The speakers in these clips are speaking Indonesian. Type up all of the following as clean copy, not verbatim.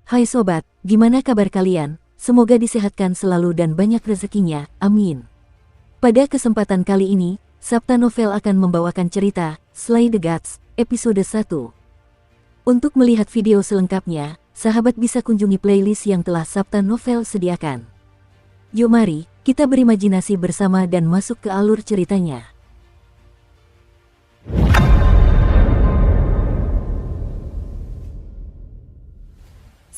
Hai sobat, gimana kabar kalian? Semoga disehatkan selalu dan banyak rezekinya, amin. Pada kesempatan kali ini, Sabta Novel akan membawakan cerita Slay the Gods, episode 1. Untuk melihat video selengkapnya, sahabat bisa kunjungi playlist yang telah Sabta Novel sediakan. Yuk mari, kita berimajinasi bersama dan masuk ke alur ceritanya.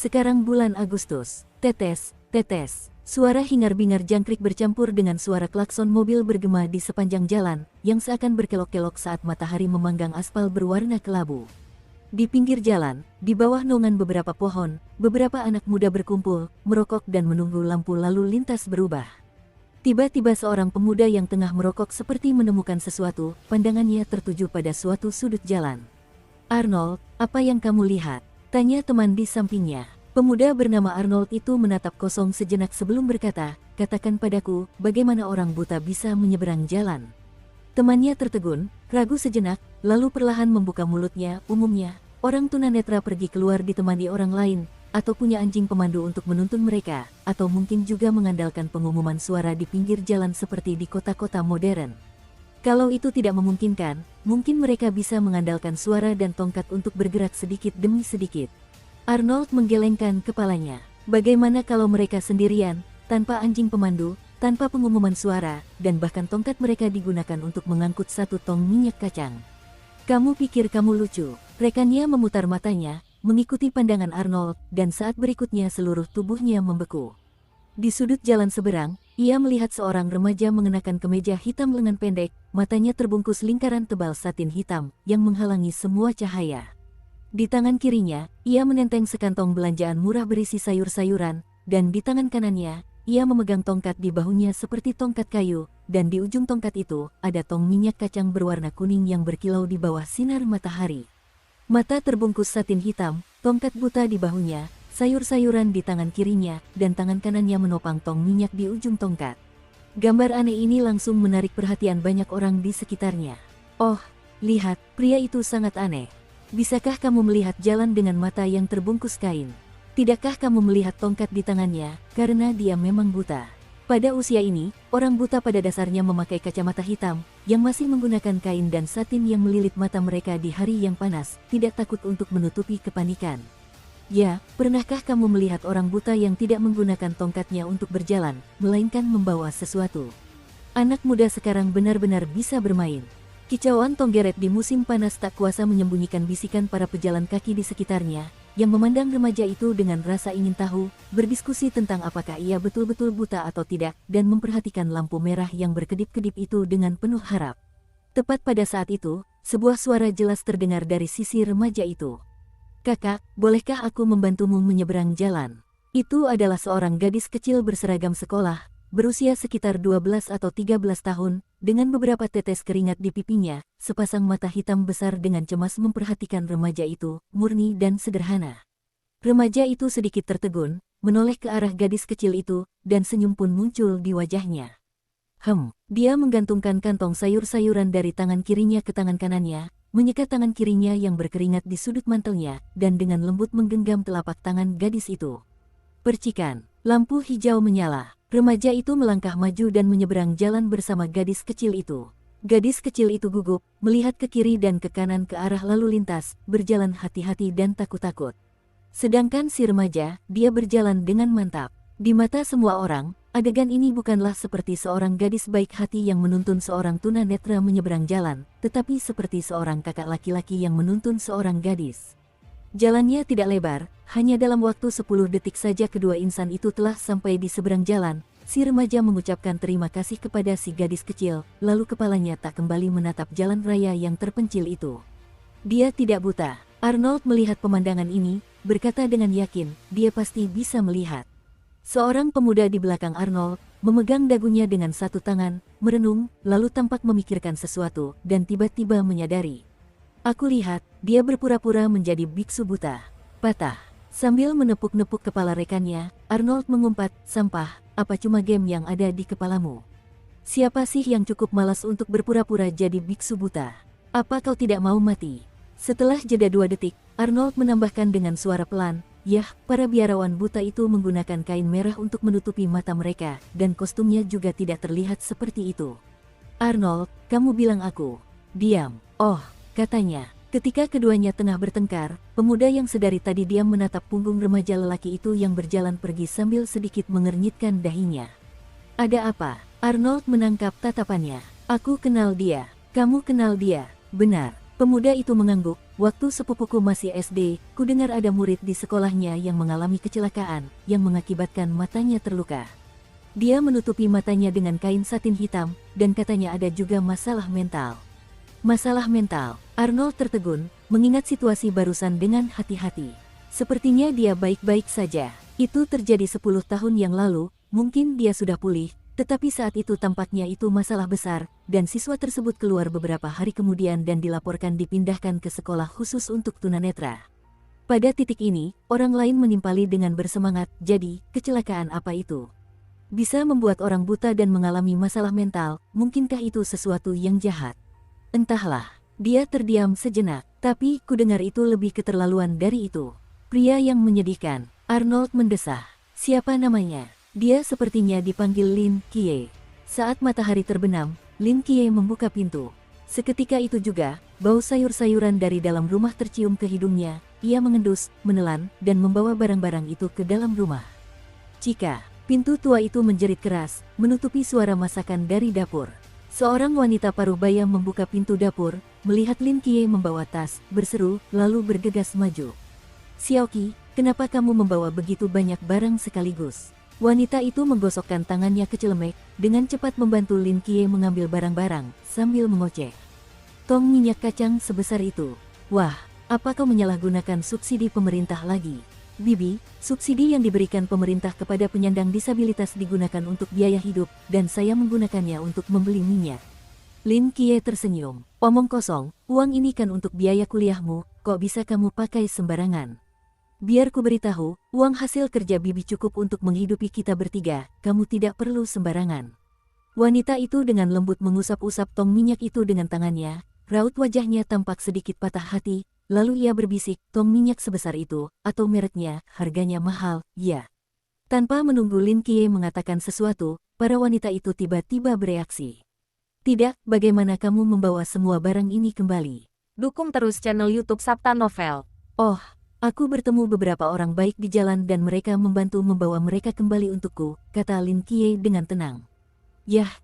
Sekarang bulan Agustus, tetes, tetes, suara hingar-bingar jangkrik bercampur dengan suara klakson mobil bergema di sepanjang jalan, yang seakan berkelok-kelok saat matahari memanggang aspal berwarna kelabu. Di pinggir jalan, di bawah naungan beberapa pohon, beberapa anak muda berkumpul, merokok dan menunggu lampu lalu lintas berubah. Tiba-tiba seorang pemuda yang tengah merokok seperti menemukan sesuatu, pandangannya tertuju pada suatu sudut jalan. "Arnold, apa yang kamu lihat?" tanya teman di sampingnya. Pemuda bernama Arnold itu menatap kosong sejenak sebelum berkata, "Katakan padaku, bagaimana orang buta bisa menyeberang jalan?" Temannya tertegun, ragu sejenak, lalu perlahan membuka mulutnya. Umumnya, orang tunanetra pergi keluar ditemani orang lain, atau punya anjing pemandu untuk menuntun mereka, atau mungkin juga mengandalkan pengumuman suara di pinggir jalan seperti di kota-kota modern. Kalau itu tidak memungkinkan, mungkin mereka bisa mengandalkan suara dan tongkat untuk bergerak sedikit demi sedikit. Arnold menggelengkan kepalanya. Bagaimana kalau mereka sendirian, tanpa anjing pemandu, tanpa pengumuman suara, dan bahkan tongkat mereka digunakan untuk mengangkut satu tong minyak kacang? "Kamu pikir kamu lucu?" Rekannya memutar matanya, mengikuti pandangan Arnold, dan saat berikutnya seluruh tubuhnya membeku. Di sudut jalan seberang, ia melihat seorang remaja mengenakan kemeja hitam lengan pendek, matanya terbungkus lingkaran tebal satin hitam, yang menghalangi semua cahaya. Di tangan kirinya, ia menenteng sekantong belanjaan murah berisi sayur-sayuran, dan di tangan kanannya, ia memegang tongkat di bahunya seperti tongkat kayu, dan di ujung tongkat itu, ada tong minyak kacang berwarna kuning yang berkilau di bawah sinar matahari. Mata terbungkus satin hitam, tongkat buta di bahunya, sayur-sayuran di tangan kirinya, dan tangan kanannya menopang tong minyak di ujung tongkat. Gambar aneh ini langsung menarik perhatian banyak orang di sekitarnya. "Oh, lihat, pria itu sangat aneh. Bisakah kamu melihat jalan dengan mata yang terbungkus kain? Tidakkah kamu melihat tongkat di tangannya, karena dia memang buta?" Pada usia ini, orang buta pada dasarnya memakai kacamata hitam, yang masih menggunakan kain dan satin yang melilit mata mereka di hari yang panas, tidak takut untuk menutupi kepanikan. "Ya, pernahkah kamu melihat orang buta yang tidak menggunakan tongkatnya untuk berjalan, melainkan membawa sesuatu? Anak muda sekarang benar-benar bisa bermain." Kicauan Tonggeret di musim panas tak kuasa menyembunyikan bisikan para pejalan kaki di sekitarnya, yang memandang remaja itu dengan rasa ingin tahu, berdiskusi tentang apakah ia betul-betul buta atau tidak, dan memperhatikan lampu merah yang berkedip-kedip itu dengan penuh harap. Tepat pada saat itu, sebuah suara jelas terdengar dari sisi remaja itu. "Kakak, bolehkah aku membantumu menyeberang jalan?" Itu adalah seorang gadis kecil berseragam sekolah, berusia sekitar 12 atau 13 tahun, dengan beberapa tetes keringat di pipinya, sepasang mata hitam besar dengan cemas memperhatikan remaja itu, murni dan sederhana. Remaja itu sedikit tertegun, menoleh ke arah gadis kecil itu, dan senyum pun muncul di wajahnya. Dia menggantungkan kantong sayur-sayuran dari tangan kirinya ke tangan kanannya, menyekat tangan kirinya yang berkeringat di sudut mantelnya, dan dengan lembut menggenggam telapak tangan gadis itu. Percikan, lampu hijau menyala. Remaja itu melangkah maju dan menyeberang jalan bersama gadis kecil itu. Gadis kecil itu gugup, melihat ke kiri dan ke kanan ke arah lalu lintas, berjalan hati-hati dan takut-takut. Sedangkan si remaja, dia berjalan dengan mantap. Di mata semua orang, adegan ini bukanlah seperti seorang gadis baik hati yang menuntun seorang tunanetra menyeberang jalan, tetapi seperti seorang kakak laki-laki yang menuntun seorang gadis. Jalannya tidak lebar, hanya dalam waktu 10 detik saja kedua insan itu telah sampai di seberang jalan. Si remaja mengucapkan terima kasih kepada si gadis kecil, lalu kepalanya tak kembali menatap jalan raya yang terpencil itu. Dia tidak buta. Arnold melihat pemandangan ini, berkata dengan yakin, dia pasti bisa melihat. Seorang pemuda di belakang Arnold, memegang dagunya dengan satu tangan, merenung, lalu tampak memikirkan sesuatu, dan tiba-tiba menyadari. "Aku lihat, dia berpura-pura menjadi biksu buta." Patah. Sambil menepuk-nepuk kepala rekannya, Arnold mengumpat, "Sampah, apa cuma game yang ada di kepalamu? Siapa sih yang cukup malas untuk berpura-pura jadi biksu buta? Apa kau tidak mau mati?" Setelah jeda 2 detik, Arnold menambahkan dengan suara pelan, Yah, para biarawan buta itu menggunakan kain merah untuk menutupi mata mereka, dan kostumnya juga tidak terlihat seperti itu. Arnold, kamu bilang aku diam. Oh, katanya. Ketika keduanya tengah bertengkar, pemuda yang sedari tadi diam menatap punggung remaja lelaki itu yang berjalan pergi sambil sedikit mengernyitkan dahinya. Ada apa? Arnold menangkap tatapannya. Aku kenal dia. Kamu kenal dia? Benar. Pemuda itu mengangguk. Waktu sepupuku masih SD, ku dengar ada murid di sekolahnya yang mengalami kecelakaan, yang mengakibatkan matanya terluka. Dia menutupi matanya dengan kain satin hitam, dan katanya ada juga masalah mental. Masalah mental. Arnold tertegun, mengingat situasi barusan dengan hati-hati. Sepertinya dia baik-baik saja. Itu terjadi 10 tahun yang lalu, mungkin dia sudah pulih, tetapi saat itu tampaknya itu masalah besar, dan siswa tersebut keluar beberapa hari kemudian dan dilaporkan dipindahkan ke sekolah khusus untuk tunanetra. Pada titik ini, orang lain menimpali dengan bersemangat, jadi, kecelakaan apa itu? Bisa membuat orang buta dan mengalami masalah mental, mungkinkah itu sesuatu yang jahat? Entahlah. Dia terdiam sejenak, tapi ku dengar itu lebih keterlaluan dari itu. Pria yang menyedihkan. Arnold mendesah. Siapa namanya? Dia sepertinya dipanggil Lin Qiye. Saat matahari terbenam, Lin Qiye membuka pintu. Seketika itu juga, bau sayur-sayuran dari dalam rumah tercium ke hidungnya. Ia mengendus, menelan, dan membawa barang-barang itu ke dalam rumah. Cika. Pintu tua itu menjerit keras, menutupi suara masakan dari dapur. Seorang wanita paruh baya membuka pintu dapur, melihat Lin Qiye membawa tas, berseru, lalu bergegas maju. Xiaoqi, kenapa kamu membawa begitu banyak barang sekaligus? Wanita itu menggosokkan tangannya ke celemek, dengan cepat membantu Lin Qiye mengambil barang-barang, sambil mengoceh. Tong minyak kacang sebesar itu. Wah, apa kau menyalahgunakan subsidi pemerintah lagi? Bibi, subsidi yang diberikan pemerintah kepada penyandang disabilitas digunakan untuk biaya hidup, dan saya menggunakannya untuk membeli minyak. Lin Qiye tersenyum. Omong kosong, uang ini kan untuk biaya kuliahmu, kok bisa kamu pakai sembarangan? Biar ku beritahu, uang hasil kerja Bibi cukup untuk menghidupi kita bertiga, kamu tidak perlu sembarangan. Wanita itu dengan lembut mengusap-usap tong minyak itu dengan tangannya, raut wajahnya tampak sedikit patah hati. Lalu ia berbisik, tong minyak sebesar itu, atau mereknya, harganya mahal, ya. Tanpa menunggu Lin Qiye mengatakan sesuatu, para wanita itu tiba-tiba bereaksi. Tidak, bagaimana kamu membawa semua barang ini kembali? Dukung terus channel YouTube Sabta Novel. Oh, aku bertemu beberapa orang baik di jalan dan mereka membantu membawa mereka kembali untukku, kata Lin Qiye dengan tenang. Yah,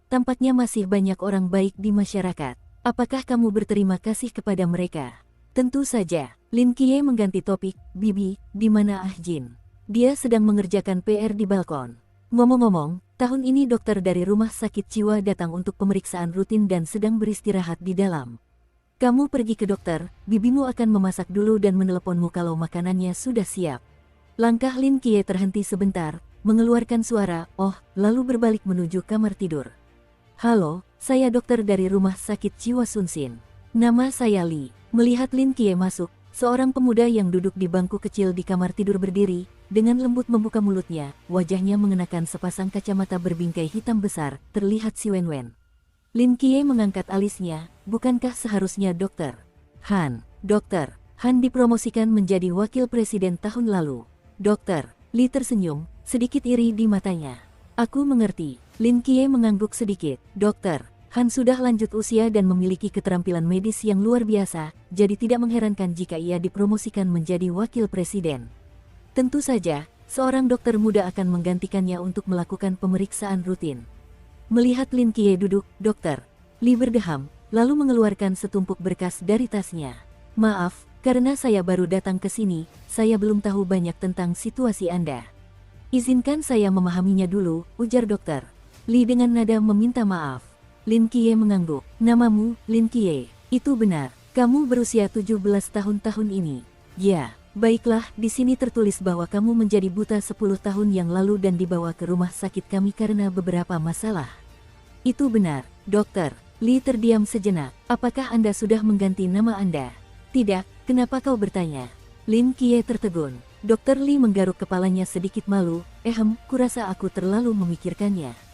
tampaknya masih banyak orang baik di masyarakat. Apakah kamu berterima kasih kepada mereka? Tentu saja. Lin Qiye mengganti topik. Bibi, di mana Ah Jin? Dia sedang mengerjakan PR di balkon. Ngomong-ngomong, tahun ini dokter dari rumah sakit jiwa datang untuk pemeriksaan rutin dan sedang beristirahat di dalam. Kamu pergi ke dokter, bibimu akan memasak dulu dan meneleponmu kalau makanannya sudah siap. Langkah Lin Qiye terhenti sebentar, mengeluarkan suara, oh, lalu berbalik menuju kamar tidur. Halo, saya dokter dari rumah sakit jiwa Sunsin. Nama saya Li. Melihat Lin Qiye masuk, seorang pemuda yang duduk di bangku kecil di kamar tidur berdiri, dengan lembut membuka mulutnya, wajahnya mengenakan sepasang kacamata berbingkai hitam besar, terlihat si Wen-Wen. Lin Qiye mengangkat alisnya, bukankah seharusnya dokter? Han, dokter. Han dipromosikan menjadi wakil presiden tahun lalu. Dokter, Li tersenyum, sedikit iri di matanya. Aku mengerti. Lin Qiye mengangguk sedikit. Dokter, Han sudah lanjut usia dan memiliki keterampilan medis yang luar biasa, jadi tidak mengherankan jika ia dipromosikan menjadi wakil presiden. Tentu saja, seorang dokter muda akan menggantikannya untuk melakukan pemeriksaan rutin. Melihat Lin Qiye duduk, dokter, Li berdeham, lalu mengeluarkan setumpuk berkas dari tasnya. Maaf, karena saya baru datang ke sini, saya belum tahu banyak tentang situasi Anda. Izinkan saya memahaminya dulu, ujar dokter. Li dengan nada meminta maaf. Lin Qiye mengangguk. Namamu, Lin Qiye. Itu benar. Kamu berusia 17 tahun ini. Ya, baiklah, di sini tertulis bahwa kamu menjadi buta 10 tahun yang lalu dan dibawa ke rumah sakit kami karena beberapa masalah. Itu benar, dokter. Li terdiam sejenak. Apakah Anda sudah mengganti nama Anda? Tidak, kenapa kau bertanya? Lin Qiye tertegun. Dokter Li menggaruk kepalanya sedikit malu. Kurasa aku terlalu memikirkannya.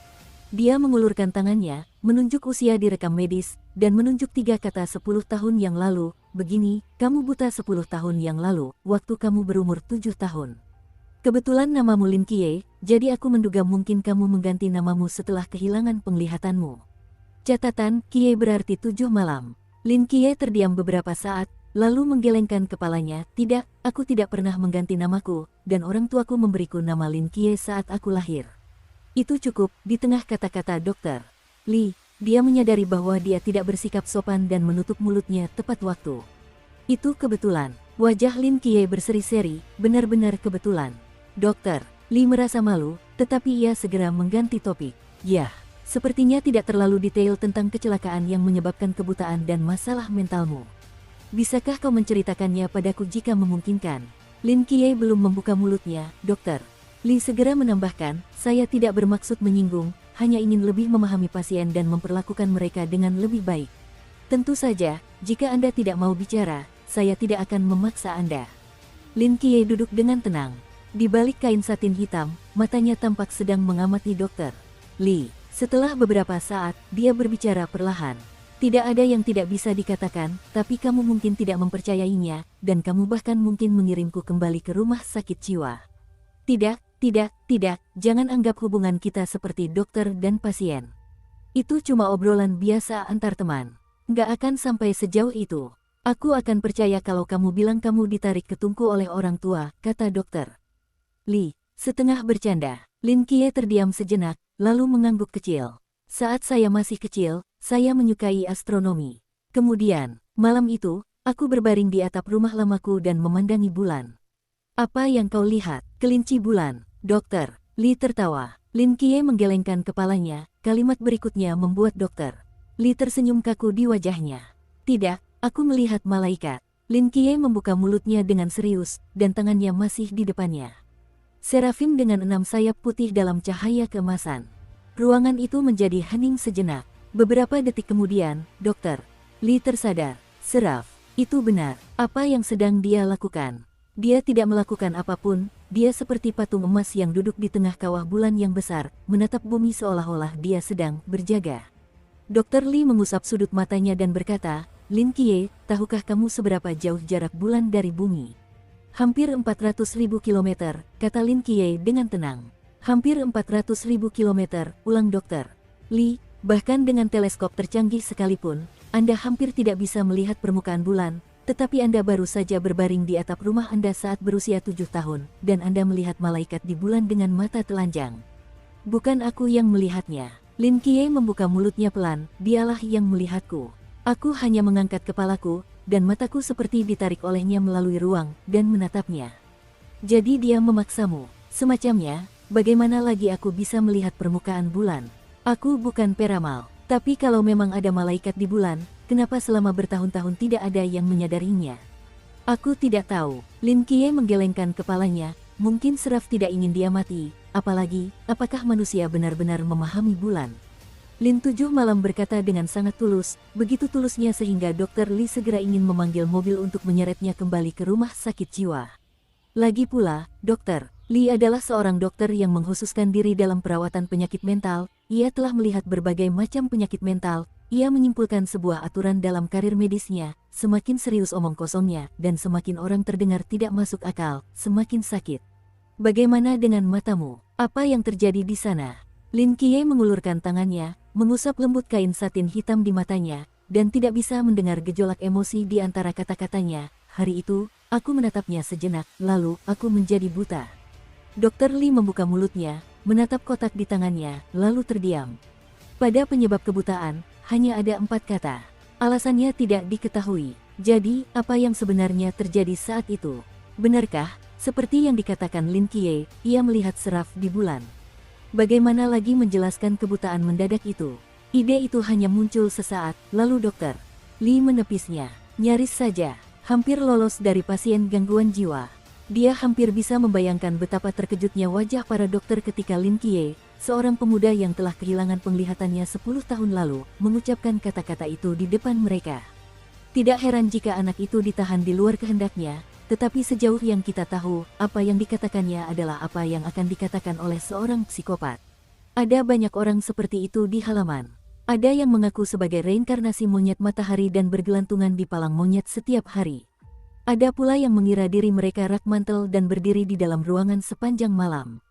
Dia mengulurkan tangannya, menunjuk usia di rekam medis, dan menunjuk 3 kata 10 tahun yang lalu. Begini, kamu buta 10 tahun yang lalu, waktu kamu berumur 7 tahun. Kebetulan namamu Lin Qiye, jadi aku menduga mungkin kamu mengganti namamu setelah kehilangan penglihatanmu. Catatan, Qiye berarti 7 malam. Lin Qiye terdiam beberapa saat, lalu menggelengkan kepalanya. Tidak, aku tidak pernah mengganti namaku, dan orang tuaku memberiku nama Lin Qiye saat aku lahir. Itu cukup. Di tengah kata-kata Dokter Lee, dia menyadari bahwa dia tidak bersikap sopan dan menutup mulutnya tepat waktu. Itu kebetulan. Wajah Lin Qiye berseri-seri, benar-benar kebetulan. Dokter Lee merasa malu, tetapi ia segera mengganti topik. Ya, sepertinya tidak terlalu detail tentang kecelakaan yang menyebabkan kebutaan dan masalah mentalmu. Bisakah kau menceritakannya padaku jika memungkinkan? Lin Qiye belum membuka mulutnya. Dokter Lee segera menambahkan, saya tidak bermaksud menyinggung, hanya ingin lebih memahami pasien dan memperlakukan mereka dengan lebih baik. Tentu saja, jika Anda tidak mau bicara, saya tidak akan memaksa Anda. Lin Qiye duduk dengan tenang. Di balik kain satin hitam, matanya tampak sedang mengamati Dokter Lee. Setelah beberapa saat, dia berbicara perlahan. Tidak ada yang tidak bisa dikatakan, tapi kamu mungkin tidak mempercayainya, dan kamu bahkan mungkin mengirimku kembali ke rumah sakit jiwa. Tidak, jangan anggap hubungan kita seperti dokter dan pasien. Itu cuma obrolan biasa antar teman. Nggak akan sampai sejauh itu. Aku akan percaya kalau kamu bilang kamu ditarik ke tungku oleh orang tua, kata Dokter Lee, setengah bercanda. Lin Qiye terdiam sejenak, lalu mengangguk kecil. Saat saya masih kecil, saya menyukai astronomi. Kemudian, malam itu, aku berbaring di atap rumah lamaku dan memandangi bulan. Apa yang kau lihat? Kelinci bulan. Dokter Lee tertawa. Lin Qiye menggelengkan kepalanya. Kalimat berikutnya membuat Dokter Lee tersenyum kaku di wajahnya. Tidak, aku melihat malaikat. Lin Qiye membuka mulutnya dengan serius, dan tangannya masih di depannya. Serafim dengan 6 sayap putih dalam cahaya keemasan. Ruangan itu menjadi hening sejenak. Beberapa detik kemudian, Dokter Lee tersadar. Seraf, itu benar. Apa yang sedang dia lakukan? Dia tidak melakukan apapun, dia seperti patung emas yang duduk di tengah kawah bulan yang besar, menatap bumi seolah-olah dia sedang berjaga. Dokter Lee mengusap sudut matanya dan berkata, Lin Qiye, tahukah kamu seberapa jauh jarak bulan dari bumi? Hampir 400.000 kilometer, kata Lin Qiye dengan tenang. Hampir 400.000 kilometer, ulang Dokter Lee, bahkan dengan teleskop tercanggih sekalipun, Anda hampir tidak bisa melihat permukaan bulan, tetapi Anda baru saja berbaring di atap rumah Anda saat berusia 7 tahun, dan Anda melihat malaikat di bulan dengan mata telanjang. Bukan aku yang melihatnya. Lin Qiye membuka mulutnya pelan, dialah yang melihatku. Aku hanya mengangkat kepalaku, dan mataku seperti ditarik olehnya melalui ruang, dan menatapnya. Jadi dia memaksamu. Semacamnya, bagaimana lagi aku bisa melihat permukaan bulan? Aku bukan peramal. Tapi kalau memang ada malaikat di bulan, kenapa selama bertahun-tahun tidak ada yang menyadarinya? Aku tidak tahu. Lin Qiye menggelengkan kepalanya, mungkin Seraf tidak ingin dia mati, apalagi, apakah manusia benar-benar memahami bulan? Lin 7 malam berkata dengan sangat tulus, begitu tulusnya sehingga Dokter Lee segera ingin memanggil mobil untuk menyeretnya kembali ke rumah sakit jiwa. Lagi pula, Dokter Lee adalah seorang dokter yang mengkhususkan diri dalam perawatan penyakit mental. Ia telah melihat berbagai macam penyakit mental. Ia menyimpulkan sebuah aturan dalam karir medisnya, semakin serius omong kosongnya, dan semakin orang terdengar tidak masuk akal, semakin sakit. Bagaimana dengan matamu? Apa yang terjadi di sana? Lin Qiye mengulurkan tangannya, mengusap lembut kain satin hitam di matanya, dan tidak bisa mendengar gejolak emosi di antara kata-katanya. Hari itu, aku menatapnya sejenak, lalu aku menjadi buta. Dokter Lee membuka mulutnya, menatap kotak di tangannya, lalu terdiam. Pada penyebab kebutaan, hanya ada 4 kata. Alasannya tidak diketahui. Jadi, apa yang sebenarnya terjadi saat itu? Benarkah, seperti yang dikatakan Lin Qiye, ia melihat Seraf di bulan? Bagaimana lagi menjelaskan kebutaan mendadak itu? Ide itu hanya muncul sesaat, lalu Dokter Lee menepisnya. Nyaris saja, hampir lolos dari pasien gangguan jiwa. Dia hampir bisa membayangkan betapa terkejutnya wajah para dokter ketika Lin Qiye, seorang pemuda yang telah kehilangan penglihatannya 10 tahun lalu, mengucapkan kata-kata itu di depan mereka. Tidak heran jika anak itu ditahan di luar kehendaknya, tetapi sejauh yang kita tahu, apa yang dikatakannya adalah apa yang akan dikatakan oleh seorang psikopat. Ada banyak orang seperti itu di halaman. Ada yang mengaku sebagai reinkarnasi monyet matahari dan bergelantungan di palang monyet setiap hari. Ada pula yang mengira diri mereka rak mantel dan berdiri di dalam ruangan sepanjang malam.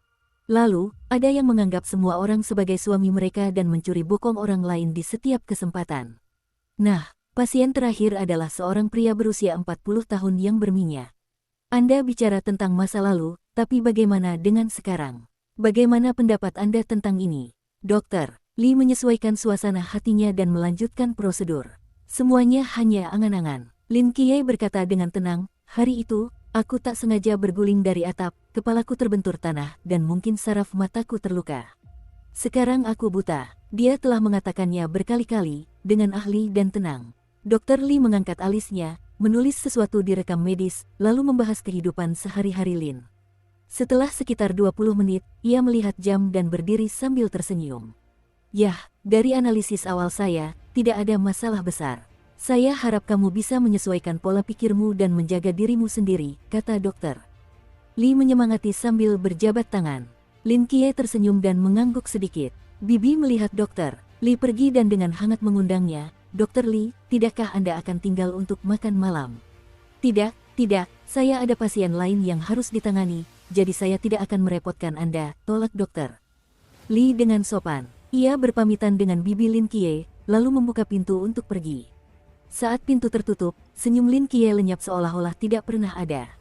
Lalu, ada yang menganggap semua orang sebagai suami mereka dan mencuri bokong orang lain di setiap kesempatan. Nah, pasien terakhir adalah seorang pria berusia 40 tahun yang berminyak. Anda bicara tentang masa lalu, tapi bagaimana dengan sekarang? Bagaimana pendapat Anda tentang ini? Dokter, Lee menyesuaikan suasana hatinya dan melanjutkan prosedur. Semuanya hanya angan-angan. Lin Qiye berkata dengan tenang, hari itu, aku tak sengaja berguling dari atap, kepalaku terbentur tanah, dan mungkin saraf mataku terluka. Sekarang aku buta. Dia telah mengatakannya berkali-kali, dengan ahli dan tenang. Dokter Lee mengangkat alisnya, menulis sesuatu di rekam medis, lalu membahas kehidupan sehari-hari Lin. Setelah sekitar 20 menit, ia melihat jam dan berdiri sambil tersenyum. Yah, dari analisis awal saya, tidak ada masalah besar. Saya harap kamu bisa menyesuaikan pola pikirmu dan menjaga dirimu sendiri, kata dokter. Lee menyemangati sambil berjabat tangan. Lin Qiye tersenyum dan mengangguk sedikit. Bibi melihat dokter. Lee pergi dan dengan hangat mengundangnya, Dokter Lee, tidakkah Anda akan tinggal untuk makan malam? Tidak, saya ada pasien lain yang harus ditangani, jadi saya tidak akan merepotkan Anda, tolak dokter. Lee dengan sopan. Ia berpamitan dengan Bibi Lin Qiye, lalu membuka pintu untuk pergi. Saat pintu tertutup, senyum Lin Qiye lenyap seolah-olah tidak pernah ada.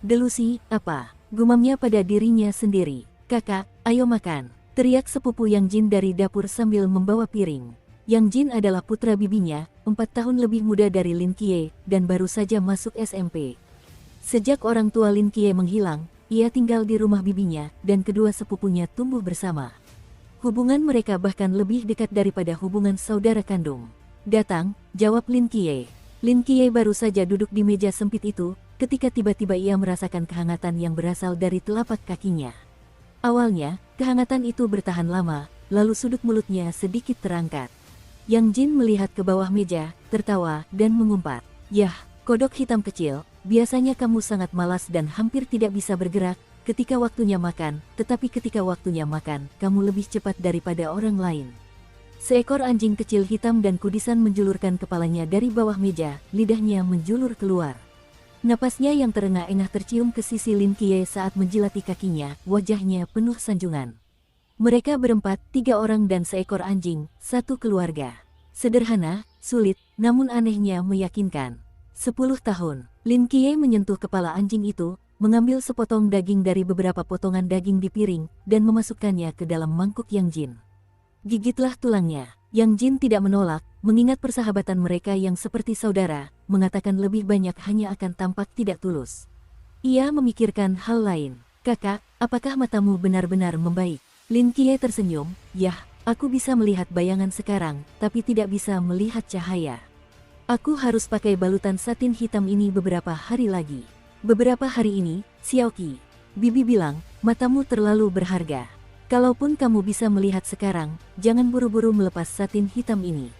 Delusi, apa? Gumamnya pada dirinya sendiri. Kakak, ayo makan, teriak sepupu Yang Jin dari dapur sambil membawa piring. Yang Jin adalah putra bibinya, 4 tahun lebih muda dari Lin Qiye, dan baru saja masuk SMP. Sejak orang tua Lin Qiye menghilang, ia tinggal di rumah bibinya, dan kedua sepupunya tumbuh bersama. Hubungan mereka bahkan lebih dekat daripada hubungan saudara kandung. Datang, jawab Lin Qiye. Lin Qiye baru saja duduk di meja sempit itu, ketika tiba-tiba ia merasakan kehangatan yang berasal dari telapak kakinya. Awalnya, kehangatan itu bertahan lama, lalu sudut mulutnya sedikit terangkat. Yang Jin melihat ke bawah meja, tertawa, dan mengumpat. Yah, kodok hitam kecil, biasanya kamu sangat malas dan hampir tidak bisa bergerak ketika waktunya makan, tetapi ketika waktunya makan, kamu lebih cepat daripada orang lain. Seekor anjing kecil hitam dan kudisan menjulurkan kepalanya dari bawah meja, lidahnya menjulur keluar. Napasnya yang terengah-engah tercium ke sisi Lin Qiye saat menjilati kakinya, wajahnya penuh sanjungan. Mereka berempat, 3 orang dan seekor anjing, satu keluarga. Sederhana, sulit, namun anehnya meyakinkan. 10 tahun, Lin Qiye menyentuh kepala anjing itu, mengambil sepotong daging dari beberapa potongan daging di piring, dan memasukkannya ke dalam mangkuk Yang Jin. Gigitlah tulangnya. Yang Jin tidak menolak, mengingat persahabatan mereka yang seperti saudara, mengatakan lebih banyak hanya akan tampak tidak tulus. Ia memikirkan hal lain. Kakak, apakah matamu benar-benar membaik? Lin Qiye tersenyum, yah, aku bisa melihat bayangan sekarang, tapi tidak bisa melihat cahaya. Aku harus pakai balutan satin hitam ini beberapa hari lagi. Beberapa hari ini, Xiaoqi. Bibi bilang, matamu terlalu berharga. Kalaupun kamu bisa melihat sekarang, jangan buru-buru melepas satin hitam ini.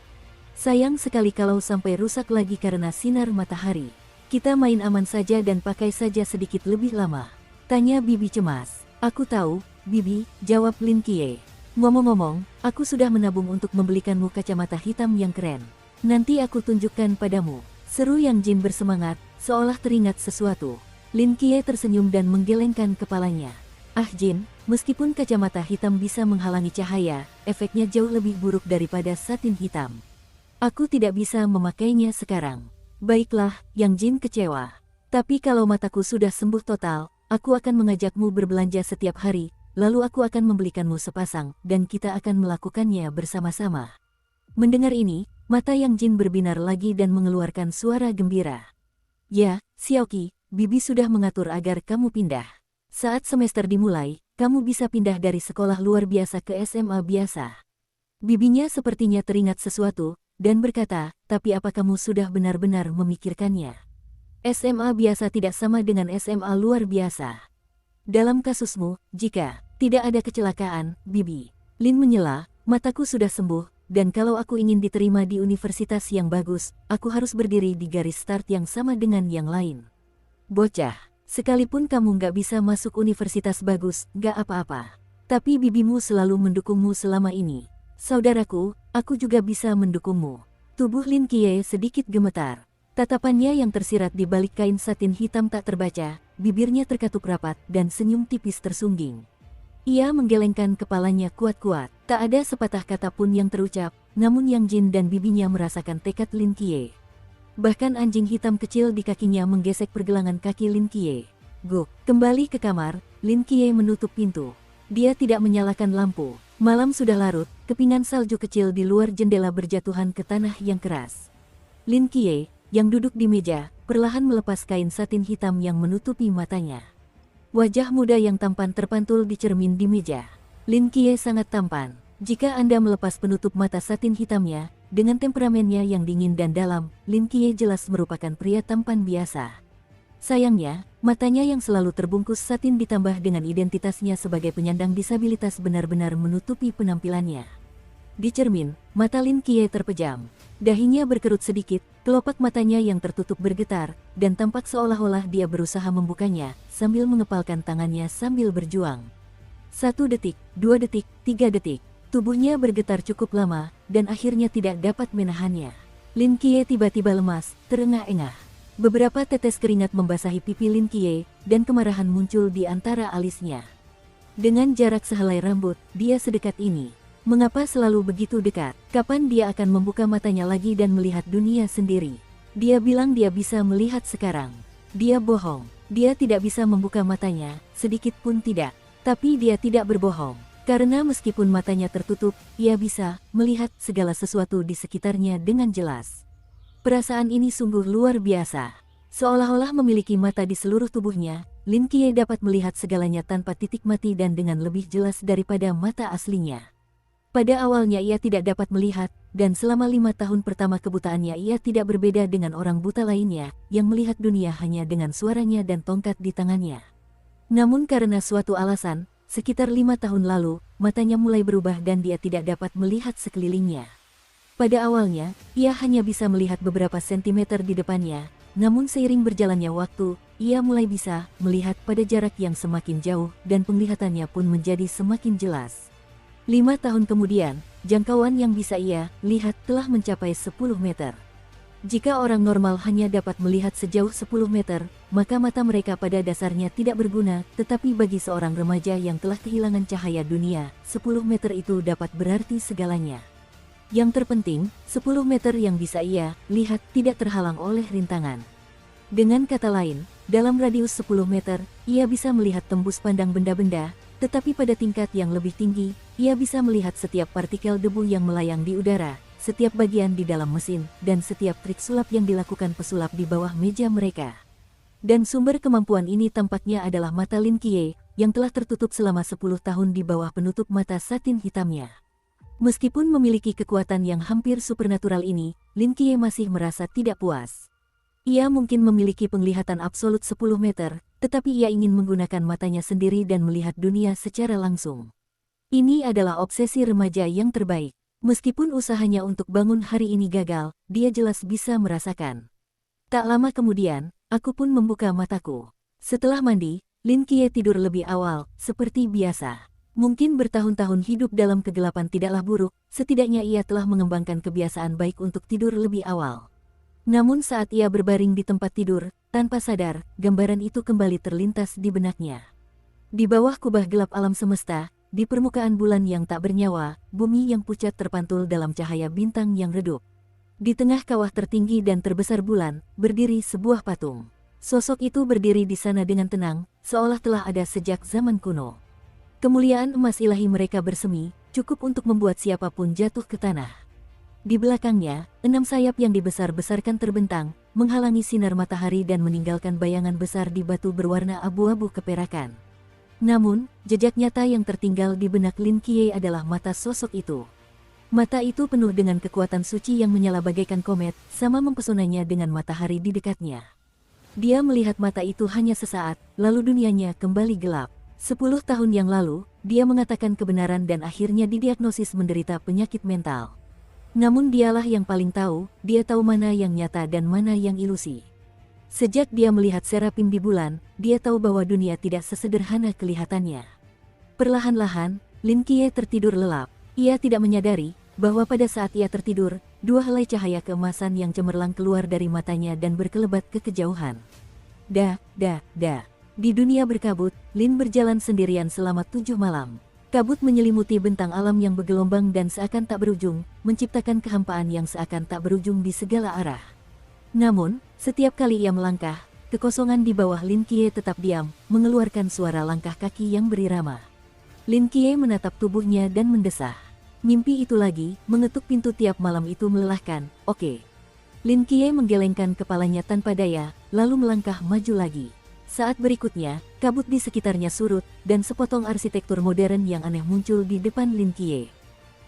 Sayang sekali kalau sampai rusak lagi karena sinar matahari. Kita main aman saja dan pakai saja sedikit lebih lama. Tanya Bibi cemas. Aku tahu, Bibi, jawab Lin Qiye. Ngomong-ngomong, aku sudah menabung untuk membelikanmu kacamata hitam yang keren. Nanti aku tunjukkan padamu. Seru Yang Jin bersemangat, seolah teringat sesuatu. Lin Qiye tersenyum dan menggelengkan kepalanya. Ah Jin, meskipun kacamata hitam bisa menghalangi cahaya, efeknya jauh lebih buruk daripada satin hitam. Aku tidak bisa memakainya sekarang. Baiklah, Yang Jin kecewa. Tapi kalau mataku sudah sembuh total, aku akan mengajakmu berbelanja setiap hari, lalu aku akan membelikanmu sepasang, dan kita akan melakukannya bersama-sama. Mendengar ini, mata Yang Jin berbinar lagi dan mengeluarkan suara gembira. Ya, Xiaoqi, Bibi sudah mengatur agar kamu pindah. Saat semester dimulai, kamu bisa pindah dari sekolah luar biasa ke SMA biasa. Bibinya sepertinya teringat sesuatu, dan berkata, tapi apa kamu sudah benar-benar memikirkannya? SMA biasa tidak sama dengan SMA luar biasa. Dalam kasusmu, jika tidak ada kecelakaan, Bibi. Lin menyela, mataku sudah sembuh, dan kalau aku ingin diterima di universitas yang bagus, aku harus berdiri di garis start yang sama dengan yang lain. Bocah. Sekalipun kamu nggak bisa masuk universitas bagus, nggak apa-apa. Tapi bibimu selalu mendukungmu selama ini. Saudaraku, Aku juga bisa mendukungmu. Tubuh Lin Qiye sedikit gemetar. Tatapannya yang tersirat di balik kain satin hitam tak terbaca, bibirnya terkatup rapat dan senyum tipis tersungging. Ia menggelengkan kepalanya kuat-kuat. Tak ada sepatah kata pun yang terucap, namun Yang Jin dan bibinya merasakan tekad Lin Qiye. Bahkan anjing hitam kecil di kakinya menggesek pergelangan kaki Lin Qiye. Go, kembali ke kamar, Lin Qiye menutup pintu. Dia tidak menyalakan lampu. Malam sudah larut, kepingan salju kecil di luar jendela berjatuhan ke tanah yang keras. Lin Qiye, yang duduk di meja, perlahan melepas kain satin hitam yang menutupi matanya. Wajah muda yang tampan terpantul di cermin di meja. Lin Qiye sangat tampan. Jika Anda melepas penutup mata satin hitamnya, dengan temperamennya yang dingin dan dalam, Lin Qiye jelas merupakan pria tampan biasa. Sayangnya, matanya yang selalu terbungkus satin ditambah dengan identitasnya sebagai penyandang disabilitas benar-benar menutupi penampilannya. Di cermin, mata Lin Qiye terpejam. Dahinya berkerut sedikit, kelopak matanya yang tertutup bergetar, dan tampak seolah-olah dia berusaha membukanya, sambil mengepalkan tangannya sambil berjuang. 1 detik, 2 detik, 3 detik. Tubuhnya bergetar cukup lama, dan akhirnya tidak dapat menahannya. Lin Qiye tiba-tiba lemas, terengah-engah. Beberapa tetes keringat membasahi pipi Lin Qiye, dan kemarahan muncul di antara alisnya. Dengan jarak sehelai rambut, dia sedekat ini. Mengapa selalu begitu dekat? Kapan dia akan membuka matanya lagi dan melihat dunia sendiri? Dia bilang dia bisa melihat sekarang. Dia bohong. Dia tidak bisa membuka matanya, sedikit pun tidak. Tapi dia tidak berbohong. Karena meskipun matanya tertutup, ia bisa melihat segala sesuatu di sekitarnya dengan jelas. Perasaan ini sungguh luar biasa. Seolah-olah memiliki mata di seluruh tubuhnya, Lin Qiye dapat melihat segalanya tanpa titik mati dan dengan lebih jelas daripada mata aslinya. Pada awalnya ia tidak dapat melihat, dan selama 5 tahun pertama kebutaannya ia tidak berbeda dengan orang buta lainnya, yang melihat dunia hanya dengan suaranya dan tongkat di tangannya. Namun karena suatu alasan, sekitar 5 tahun lalu, matanya mulai berubah dan dia tidak dapat melihat sekelilingnya. Pada awalnya, ia hanya bisa melihat beberapa sentimeter di depannya, namun seiring berjalannya waktu, ia mulai bisa melihat pada jarak yang semakin jauh dan penglihatannya pun menjadi semakin jelas. 5 tahun kemudian, jangkauan yang bisa ia lihat telah mencapai 10 meter. Jika orang normal hanya dapat melihat sejauh 10 meter, maka mata mereka pada dasarnya tidak berguna, tetapi bagi seorang remaja yang telah kehilangan cahaya dunia, 10 meter itu dapat berarti segalanya. Yang terpenting, 10 meter yang bisa ia lihat tidak terhalang oleh rintangan. Dengan kata lain, dalam radius 10 meter, ia bisa melihat tembus pandang benda-benda, tetapi pada tingkat yang lebih tinggi, ia bisa melihat setiap partikel debu yang melayang di udara, setiap bagian di dalam mesin, dan setiap trik sulap yang dilakukan pesulap di bawah meja mereka. Dan sumber kemampuan ini tampaknya adalah mata Lin Qiye, yang telah tertutup selama 10 tahun di bawah penutup mata satin hitamnya. Meskipun memiliki kekuatan yang hampir supernatural ini, Lin Qiye masih merasa tidak puas. Ia mungkin memiliki penglihatan absolut 10 meter, tetapi ia ingin menggunakan matanya sendiri dan melihat dunia secara langsung. Ini adalah obsesi remaja yang terbaik. Meskipun usahanya untuk bangun hari ini gagal, dia jelas bisa merasakan. Tak lama kemudian, aku pun membuka mataku. Setelah mandi, Lin Qiye tidur lebih awal, seperti biasa. Mungkin bertahun-tahun hidup dalam kegelapan tidaklah buruk, setidaknya ia telah mengembangkan kebiasaan baik untuk tidur lebih awal. Namun saat ia berbaring di tempat tidur, tanpa sadar, gambaran itu kembali terlintas di benaknya. Di bawah kubah gelap alam semesta, di permukaan bulan yang tak bernyawa, bumi yang pucat terpantul dalam cahaya bintang yang redup. Di tengah kawah tertinggi dan terbesar bulan, berdiri sebuah patung. Sosok itu berdiri di sana dengan tenang, seolah telah ada sejak zaman kuno. Kemuliaan emas ilahi mereka bersemi, cukup untuk membuat siapapun jatuh ke tanah. Di belakangnya, 6 sayap yang dibesar-besarkan terbentang, menghalangi sinar matahari dan meninggalkan bayangan besar di batu berwarna abu-abu keperakan. Namun, jejak nyata yang tertinggal di benak Lin Qiye adalah mata sosok itu. Mata itu penuh dengan kekuatan suci yang menyala bagaikan komet, sama mempesonanya dengan matahari di dekatnya. Dia melihat mata itu hanya sesaat, lalu dunianya kembali gelap. 10 tahun yang lalu, dia mengatakan kebenaran dan akhirnya didiagnosis menderita penyakit mental. Namun dialah yang paling tahu, dia tahu mana yang nyata dan mana yang ilusi. Sejak dia melihat Serapim di bulan, dia tahu bahwa dunia tidak sesederhana kelihatannya. Perlahan-lahan, Lin Qiye tertidur lelap. Ia tidak menyadari bahwa pada saat ia tertidur, dua helai cahaya keemasan yang cemerlang keluar dari matanya dan berkelebat ke kejauhan. Di dunia berkabut, Lin berjalan sendirian selama 7 malam. Kabut menyelimuti bentang alam yang bergelombang dan seakan tak berujung, menciptakan kehampaan yang seakan tak berujung di segala arah. Namun, setiap kali ia melangkah, kekosongan di bawah Lin Qiye tetap diam, mengeluarkan suara langkah kaki yang berirama. Lin Qiye menatap tubuhnya dan mendesah. Mimpi itu lagi, mengetuk pintu tiap malam itu melelahkan. Oke. Lin Qiye menggelengkan kepalanya tanpa daya, lalu melangkah maju lagi. Saat berikutnya, kabut di sekitarnya surut, dan sepotong arsitektur modern yang aneh muncul di depan Lin Qiye.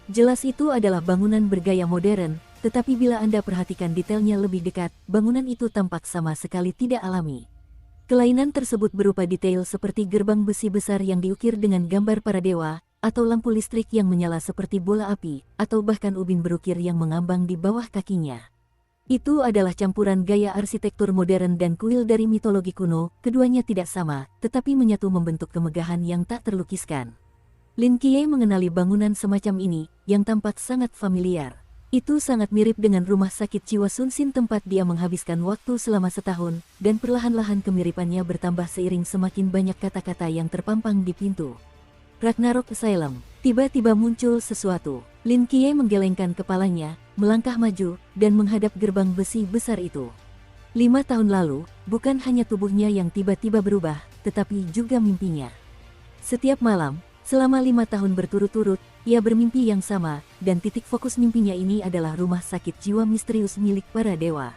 Jelas itu adalah bangunan bergaya modern, tetapi bila Anda perhatikan detailnya lebih dekat, bangunan itu tampak sama sekali tidak alami. Kelainan tersebut berupa detail seperti gerbang besi besar yang diukir dengan gambar para dewa, atau lampu listrik yang menyala seperti bola api, atau bahkan ubin berukir yang mengambang di bawah kakinya. Itu adalah campuran gaya arsitektur modern dan kuil dari mitologi kuno, keduanya tidak sama, tetapi menyatu membentuk kemegahan yang tak terlukiskan. Lin Qiye mengenali bangunan semacam ini, yang tampak sangat familiar. Itu sangat mirip dengan rumah sakit jiwa Sun Xin tempat dia menghabiskan waktu selama setahun, dan perlahan-lahan kemiripannya bertambah seiring semakin banyak kata-kata yang terpampang di pintu. Ragnarok Asylum. Tiba-tiba muncul sesuatu. Lin Qiye menggelengkan kepalanya, melangkah maju, dan menghadap gerbang besi besar itu. 5 tahun lalu, bukan hanya tubuhnya yang tiba-tiba berubah, tetapi juga mimpinya. Setiap malam, selama 5 tahun berturut-turut, ia bermimpi yang sama, dan titik fokus mimpinya ini adalah rumah sakit jiwa misterius milik para dewa.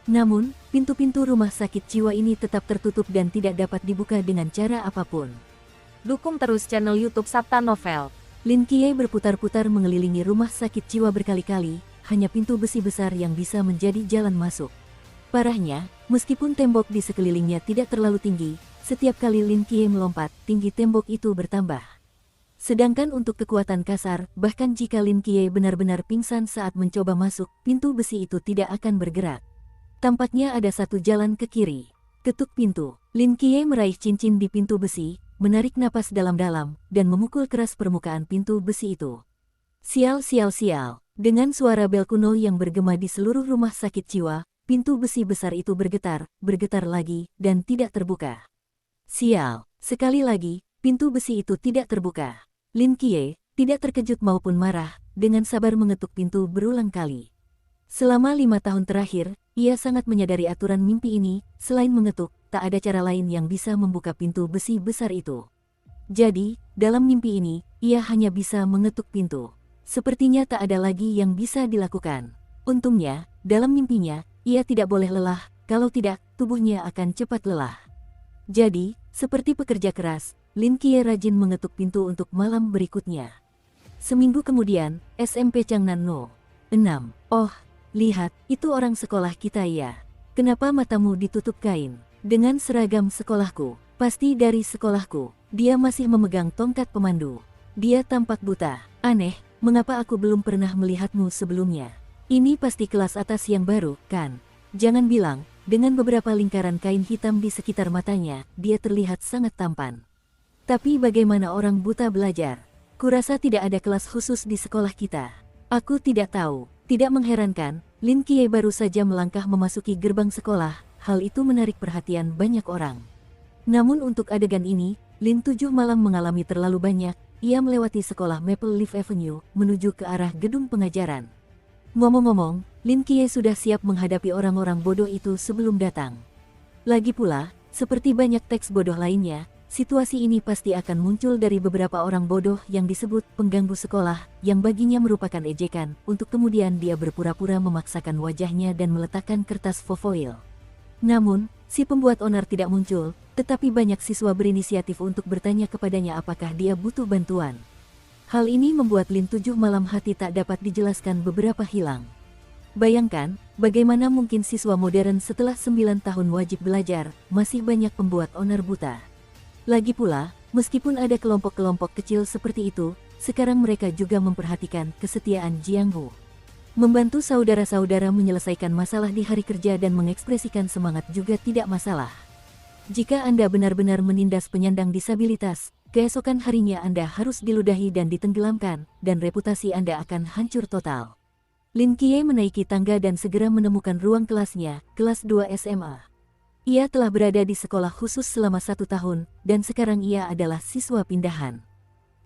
Namun, pintu-pintu rumah sakit jiwa ini tetap tertutup dan tidak dapat dibuka dengan cara apapun. Dukung terus channel YouTube Sabta Novel. Lin Qiye berputar-putar mengelilingi rumah sakit jiwa berkali-kali, hanya pintu besi besar yang bisa menjadi jalan masuk. Parahnya, meskipun tembok di sekelilingnya tidak terlalu tinggi, setiap kali Lin Qiye melompat, tinggi tembok itu bertambah. Sedangkan untuk kekuatan kasar, bahkan jika Lin Qiye benar-benar pingsan saat mencoba masuk, pintu besi itu tidak akan bergerak. Tampaknya ada satu jalan ke kiri. Ketuk pintu. Lin Qiye meraih cincin di pintu besi, menarik napas dalam-dalam, dan memukul keras permukaan pintu besi itu. Sial. Dengan suara bel kuno yang bergema di seluruh rumah sakit jiwa, pintu besi besar itu bergetar lagi, dan tidak terbuka. Sial. Sekali lagi, pintu besi itu tidak terbuka. Lin Qiye, tidak terkejut maupun marah, dengan sabar mengetuk pintu berulang kali. Selama 5 tahun terakhir, ia sangat menyadari aturan mimpi ini, selain mengetuk, tak ada cara lain yang bisa membuka pintu besi besar itu. Jadi, dalam mimpi ini, ia hanya bisa mengetuk pintu. Sepertinya tak ada lagi yang bisa dilakukan. Untungnya, dalam mimpinya, ia tidak boleh lelah, kalau tidak, tubuhnya akan cepat lelah. Jadi, seperti pekerja keras, Lin Qiye rajin mengetuk pintu untuk malam berikutnya. Seminggu kemudian, SMP Changnan No. 6. Oh, lihat, itu orang sekolah kita ya. Kenapa matamu ditutup kain? Dengan seragam sekolahku, pasti dari sekolahku. Dia masih memegang tongkat pemandu. Dia tampak buta. Aneh, mengapa aku belum pernah melihatmu sebelumnya? Ini pasti kelas atas yang baru, kan? Jangan bilang, dengan beberapa lingkaran kain hitam di sekitar matanya, dia terlihat sangat tampan. Tapi bagaimana orang buta belajar? Kurasa tidak ada kelas khusus di sekolah kita. Aku tidak tahu. Tidak mengherankan, Lin Qiye baru saja melangkah memasuki gerbang sekolah, hal itu menarik perhatian banyak orang. Namun untuk adegan ini, Lin 7 malam mengalami terlalu banyak, ia melewati sekolah Maple Leaf Avenue, menuju ke arah gedung pengajaran. Ngomong-ngomong, Lin Qiye sudah siap menghadapi orang-orang bodoh itu sebelum datang. Lagi pula, seperti banyak teks bodoh lainnya, situasi ini pasti akan muncul dari beberapa orang bodoh yang disebut pengganggu sekolah, yang baginya merupakan ejekan, untuk kemudian dia berpura-pura memaksakan wajahnya dan meletakkan kertas fofoil. Namun, si pembuat onar tidak muncul, tetapi banyak siswa berinisiatif untuk bertanya kepadanya apakah dia butuh bantuan. Hal ini membuat Lin 7 malam hati tak dapat dijelaskan beberapa hilang. Bayangkan, bagaimana mungkin siswa modern setelah 9 tahun wajib belajar, masih banyak pembuat onar buta. Lagi pula, meskipun ada kelompok-kelompok kecil seperti itu, sekarang mereka juga memperhatikan kesetiaan Jiang Hu. Membantu saudara-saudara menyelesaikan masalah di hari kerja dan mengekspresikan semangat juga tidak masalah. Jika Anda benar-benar menindas penyandang disabilitas, keesokan harinya Anda harus diludahi dan ditenggelamkan, dan reputasi Anda akan hancur total. Lin Qiye menaiki tangga dan segera menemukan ruang kelasnya, kelas 2 SMA. Ia telah berada di sekolah khusus selama 1 tahun, dan sekarang ia adalah siswa pindahan.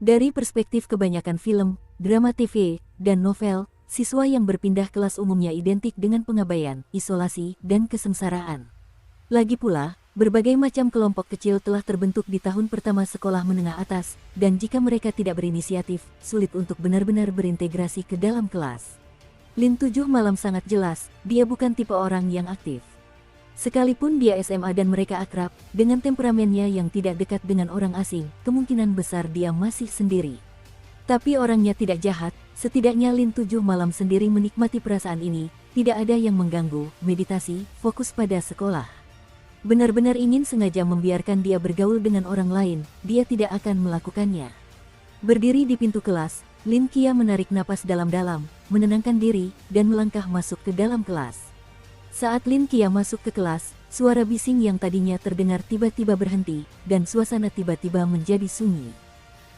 Dari perspektif kebanyakan film, drama TV, dan novel, siswa yang berpindah kelas umumnya identik dengan pengabaian, isolasi, dan kesengsaraan. Lagi pula, berbagai macam kelompok kecil telah terbentuk di tahun pertama sekolah menengah atas, dan jika mereka tidak berinisiatif, sulit untuk benar-benar berintegrasi ke dalam kelas. Lin 7 Malam sangat jelas, dia bukan tipe orang yang aktif. Sekalipun dia SMA dan mereka akrab, dengan temperamennya yang tidak dekat dengan orang asing, kemungkinan besar dia masih sendiri. Tapi orangnya tidak jahat, setidaknya Lin 7 Malam sendiri menikmati perasaan ini, tidak ada yang mengganggu, meditasi, fokus pada sekolah. Benar-benar ingin sengaja membiarkan dia bergaul dengan orang lain, dia tidak akan melakukannya. Berdiri di pintu kelas, Lin Qiye menarik napas dalam-dalam, menenangkan diri, dan melangkah masuk ke dalam kelas. Saat Lin Qiye masuk ke kelas, suara bising yang tadinya terdengar tiba-tiba berhenti, dan suasana tiba-tiba menjadi sunyi.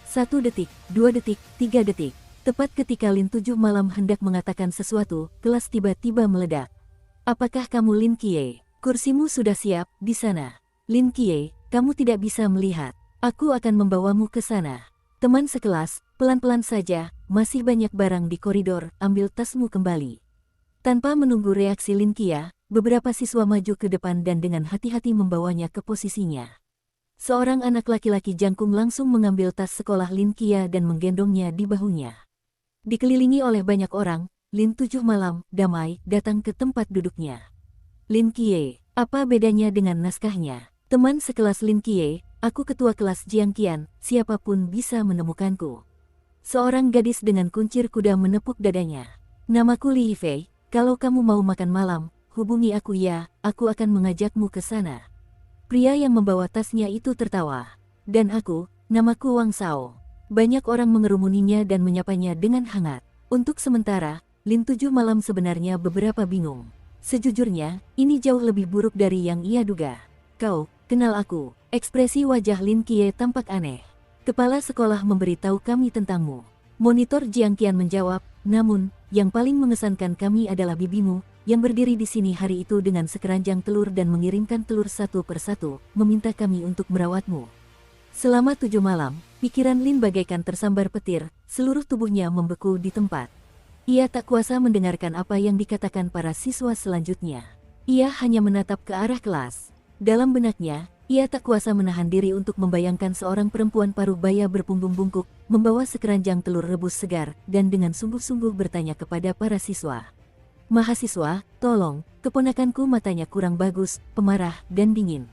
1 detik, 2 detik, 3 detik. Tepat ketika Lin 7 Malam hendak mengatakan sesuatu, kelas tiba-tiba meledak. Apakah kamu Lin Qiye? Kursimu sudah siap, di sana. Lin Qiye, kamu tidak bisa melihat. Aku akan membawamu ke sana. Teman sekelas, pelan-pelan saja, masih banyak barang di koridor, ambil tasmu kembali. Tanpa menunggu reaksi Lin Qiye, beberapa siswa maju ke depan dan dengan hati-hati membawanya ke posisinya. Seorang anak laki-laki jangkung langsung mengambil tas sekolah Lin Qiye dan menggendongnya di bahunya. Dikelilingi oleh banyak orang, Lin 7 Malam, damai, datang ke tempat duduknya. Lin Qiye, apa bedanya dengan naskahnya? Teman sekelas Lin Qiye, aku ketua kelas Jiang Qian, siapapun bisa menemukanku. Seorang gadis dengan kuncir kuda menepuk dadanya. Namaku Li Yifei, kalau kamu mau makan malam, hubungi aku ya, aku akan mengajakmu ke sana. Pria yang membawa tasnya itu tertawa. Dan aku, namaku Wang Shao. Banyak orang mengerumuninya dan menyapanya dengan hangat. Untuk sementara, Lin 7 Malam sebenarnya beberapa bingung. Sejujurnya, ini jauh lebih buruk dari yang ia duga. Kau, kenal aku. Ekspresi wajah Lin Qiye tampak aneh. Kepala sekolah memberitahu kami tentangmu. Monitor Jiang Qian menjawab, namun, yang paling mengesankan kami adalah bibimu, yang berdiri di sini hari itu dengan sekeranjang telur dan mengirimkan telur satu persatu, meminta kami untuk merawatmu. Selama 7 malam, pikiran Lin bagaikan tersambar petir, seluruh tubuhnya membeku di tempat. Ia tak kuasa mendengarkan apa yang dikatakan para siswa selanjutnya. Ia hanya menatap ke arah kelas. Dalam benaknya, ia tak kuasa menahan diri untuk membayangkan seorang perempuan paruh baya berpunggung bungkuk, membawa sekeranjang telur rebus segar, dan dengan sungguh-sungguh bertanya kepada para siswa. Mahasiswa, tolong, keponakanku matanya kurang bagus, pemarah, dan dingin.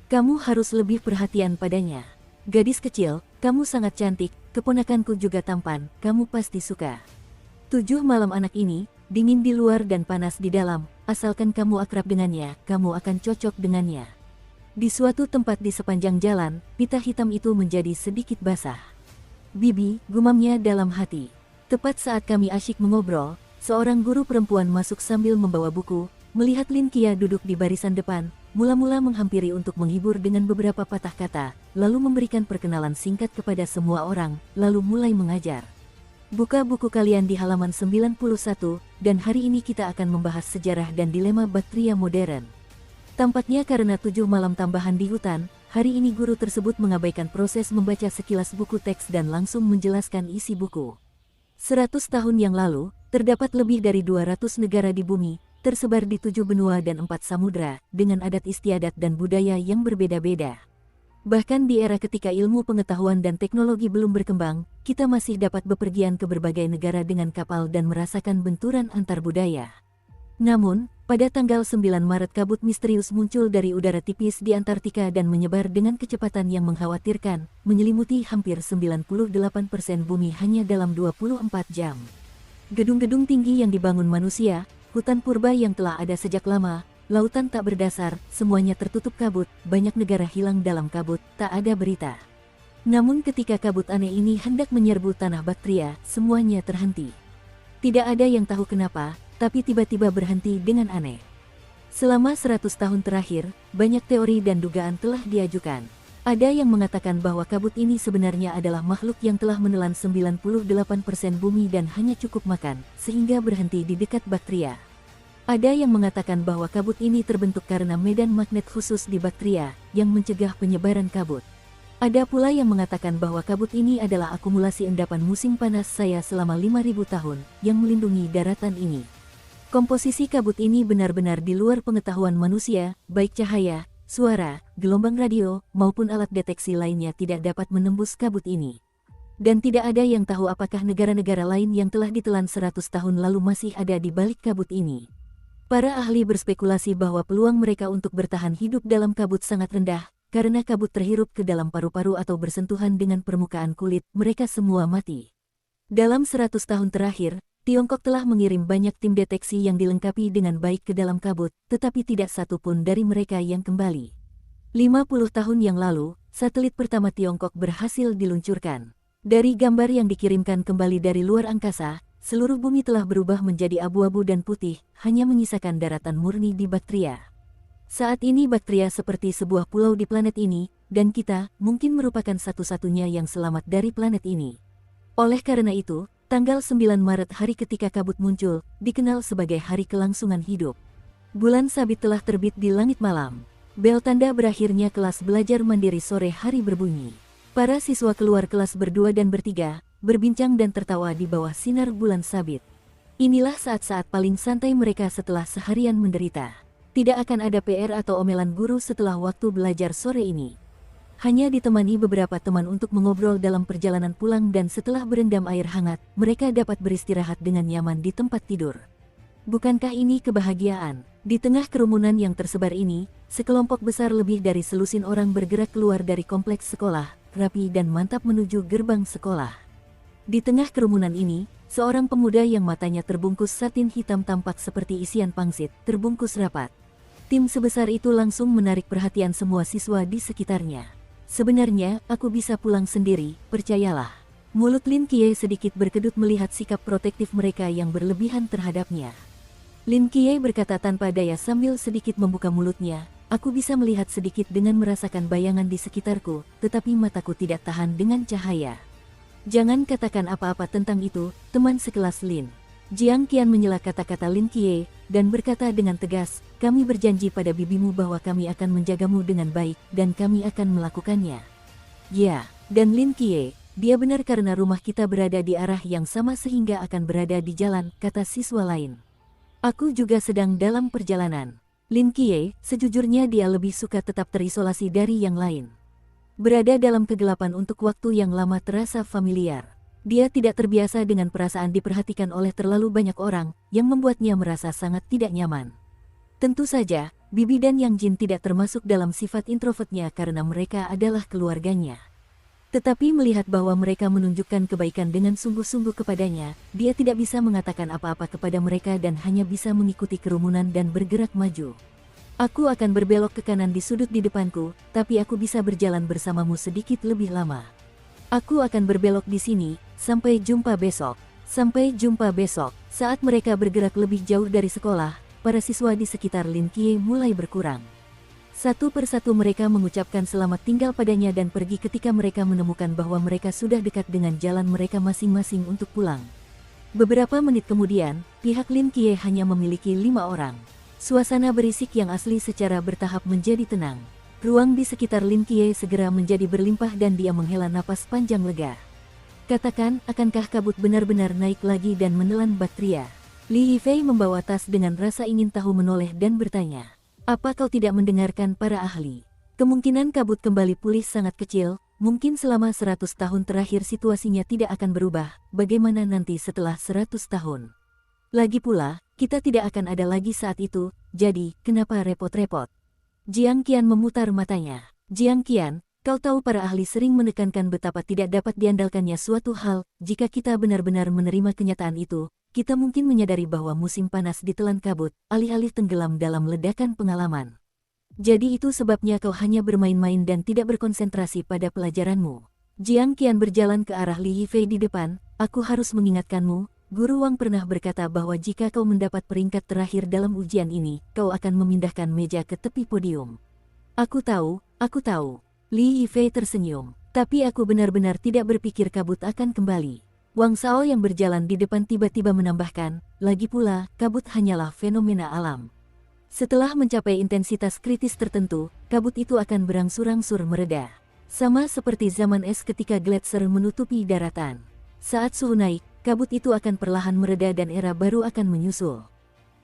Kamu harus lebih perhatian padanya. Gadis kecil, kamu sangat cantik, keponakanku juga tampan, kamu pasti suka. 7 Malam anak ini, dingin di luar dan panas di dalam, asalkan kamu akrab dengannya, kamu akan cocok dengannya. Di suatu tempat di sepanjang jalan, pita hitam itu menjadi sedikit basah. Bibi, gumamnya dalam hati. Tepat saat kami asyik mengobrol, seorang guru perempuan masuk sambil membawa buku, melihat Lin Qiye duduk di barisan depan, mula-mula menghampiri untuk menghibur dengan beberapa patah kata, lalu memberikan perkenalan singkat kepada semua orang, lalu mulai mengajar. Buka buku kalian di halaman 91, dan hari ini kita akan membahas sejarah dan dilema baktria modern. Tampaknya karena 7 malam tambahan di hutan, hari ini guru tersebut mengabaikan proses membaca sekilas buku teks dan langsung menjelaskan isi buku. 100 tahun yang lalu, terdapat lebih dari 200 negara di bumi, tersebar di 7 benua dan 4 samudra, dengan adat istiadat dan budaya yang berbeda-beda. Bahkan di era ketika ilmu pengetahuan dan teknologi belum berkembang, kita masih dapat bepergian ke berbagai negara dengan kapal dan merasakan benturan antar budaya. Namun, pada tanggal 9 Maret kabut misterius muncul dari udara tipis di Antartika dan menyebar dengan kecepatan yang mengkhawatirkan, menyelimuti hampir 98% bumi hanya dalam 24 jam. Gedung-gedung tinggi yang dibangun manusia, hutan purba yang telah ada sejak lama, lautan tak berdasar, semuanya tertutup kabut, banyak negara hilang dalam kabut, tak ada berita. Namun ketika kabut aneh ini hendak menyerbu tanah Baktria, semuanya terhenti. Tidak ada yang tahu kenapa, tapi tiba-tiba berhenti dengan aneh. Selama 100 tahun terakhir, banyak teori dan dugaan telah diajukan. Ada yang mengatakan bahwa kabut ini sebenarnya adalah makhluk yang telah menelan 98% bumi dan hanya cukup makan, sehingga berhenti di dekat Bactria. Ada yang mengatakan bahwa kabut ini terbentuk karena medan magnet khusus di Bactria, yang mencegah penyebaran kabut. Ada pula yang mengatakan bahwa kabut ini adalah akumulasi endapan musim panas saya selama 5.000 tahun, yang melindungi daratan ini. Komposisi kabut ini benar-benar di luar pengetahuan manusia, baik cahaya, suara, gelombang radio, maupun alat deteksi lainnya tidak dapat menembus kabut ini. Dan tidak ada yang tahu apakah negara-negara lain yang telah ditelan 100 tahun lalu masih ada di balik kabut ini. Para ahli berspekulasi bahwa peluang mereka untuk bertahan hidup dalam kabut sangat rendah, karena kabut terhirup ke dalam paru-paru atau bersentuhan dengan permukaan kulit, mereka semua mati. Dalam 100 tahun terakhir, Tiongkok telah mengirim banyak tim deteksi yang dilengkapi dengan baik ke dalam kabut, tetapi tidak satu pun dari mereka yang kembali. 50 tahun yang lalu, satelit pertama Tiongkok berhasil diluncurkan. Dari gambar yang dikirimkan kembali dari luar angkasa, seluruh bumi telah berubah menjadi abu-abu dan putih, hanya menyisakan daratan murni di Bactria. Saat ini Bactria seperti sebuah pulau di planet ini, dan kita mungkin merupakan satu-satunya yang selamat dari planet ini. Oleh karena itu, tanggal 9 Maret hari ketika kabut muncul, dikenal sebagai hari kelangsungan hidup. Bulan sabit telah terbit di langit malam. Bel tanda berakhirnya kelas belajar mandiri sore hari berbunyi. Para siswa keluar kelas berdua dan bertiga, berbincang dan tertawa di bawah sinar bulan sabit. Inilah saat-saat paling santai mereka setelah seharian menderita. Tidak akan ada PR atau omelan guru setelah waktu belajar sore ini. Hanya ditemani beberapa teman untuk mengobrol dalam perjalanan pulang dan setelah berendam air hangat, mereka dapat beristirahat dengan nyaman di tempat tidur. Bukankah ini kebahagiaan? Di tengah kerumunan yang tersebar ini, sekelompok besar lebih dari selusin orang bergerak keluar dari kompleks sekolah, rapi dan mantap menuju gerbang sekolah. Di tengah kerumunan ini, seorang pemuda yang matanya terbungkus satin hitam tampak seperti isian pangsit, terbungkus rapat. Tim sebesar itu langsung menarik perhatian semua siswa di sekitarnya. Sebenarnya, aku bisa pulang sendiri, percayalah. Mulut Lin Qiye sedikit berkedut melihat sikap protektif mereka yang berlebihan terhadapnya. Lin Qiye berkata tanpa daya sambil sedikit membuka mulutnya, aku bisa melihat sedikit dengan merasakan bayangan di sekitarku, tetapi mataku tidak tahan dengan cahaya. Jangan katakan apa-apa tentang itu, teman sekelas Lin. Jiang Qian menyela kata-kata Lin Qiye, dan berkata dengan tegas, kami berjanji pada bibimu bahwa kami akan menjagamu dengan baik, dan kami akan melakukannya. Ya, dan Lin Qiye, dia benar karena rumah kita berada di arah yang sama sehingga akan berada di jalan, kata siswa lain. Aku juga sedang dalam perjalanan. Lin Qiye, sejujurnya dia lebih suka tetap terisolasi dari yang lain. Berada dalam kegelapan untuk waktu yang lama terasa familiar. Dia tidak terbiasa dengan perasaan diperhatikan oleh terlalu banyak orang, yang membuatnya merasa sangat tidak nyaman. Tentu saja, Bibi dan Yang Jin tidak termasuk dalam sifat introvertnya karena mereka adalah keluarganya. Tetapi melihat bahwa mereka menunjukkan kebaikan dengan sungguh-sungguh kepadanya, dia tidak bisa mengatakan apa-apa kepada mereka dan hanya bisa mengikuti kerumunan dan bergerak maju. Aku akan berbelok ke kanan di sudut di depanku, tapi aku bisa berjalan bersamamu sedikit lebih lama. Aku akan berbelok di sini, sampai jumpa besok. Sampai jumpa besok. Saat mereka bergerak lebih jauh dari sekolah, para siswa di sekitar Lin Qiye mulai berkurang. Satu persatu mereka mengucapkan selamat tinggal padanya dan pergi ketika mereka menemukan bahwa mereka sudah dekat dengan jalan mereka masing-masing untuk pulang. Beberapa menit kemudian, pihak Lin Qiye hanya memiliki 5 orang. Suasana berisik yang asli secara bertahap menjadi tenang. Ruang di sekitar Lin Qiye segera menjadi berlimpah dan dia menghela napas panjang lega. Katakan, akankah kabut benar-benar naik lagi dan menelan Bactria? Li Yifei membawa tas dengan rasa ingin tahu menoleh dan bertanya. Apa kau tidak mendengarkan para ahli? Kemungkinan kabut kembali pulih sangat kecil, mungkin selama 100 tahun terakhir situasinya tidak akan berubah, bagaimana nanti setelah 100 tahun? Lagi pula, kita tidak akan ada lagi saat itu, jadi, kenapa repot-repot? Jiang Qian memutar matanya. Jiang Qian, kau tahu para ahli sering menekankan betapa tidak dapat diandalkannya suatu hal, jika kita benar-benar menerima kenyataan itu, kita mungkin menyadari bahwa musim panas ditelan kabut, alih-alih tenggelam dalam ledakan pengalaman. Jadi itu sebabnya kau hanya bermain-main dan tidak berkonsentrasi pada pelajaranmu. Jiang Qian berjalan ke arah Li Yifei di depan, aku harus mengingatkanmu, Guru Wang pernah berkata bahwa jika kau mendapat peringkat terakhir dalam ujian ini, kau akan memindahkan meja ke tepi podium. Aku tahu, Li Yifei tersenyum. Tapi aku benar-benar tidak berpikir kabut akan kembali. Wang Shao yang berjalan di depan tiba-tiba menambahkan, lagi pula, kabut hanyalah fenomena alam. Setelah mencapai intensitas kritis tertentu, kabut itu akan berangsur-angsur mereda. Sama seperti zaman es ketika gletser menutupi daratan. Saat suhu naik, kabut itu akan perlahan mereda dan era baru akan menyusul.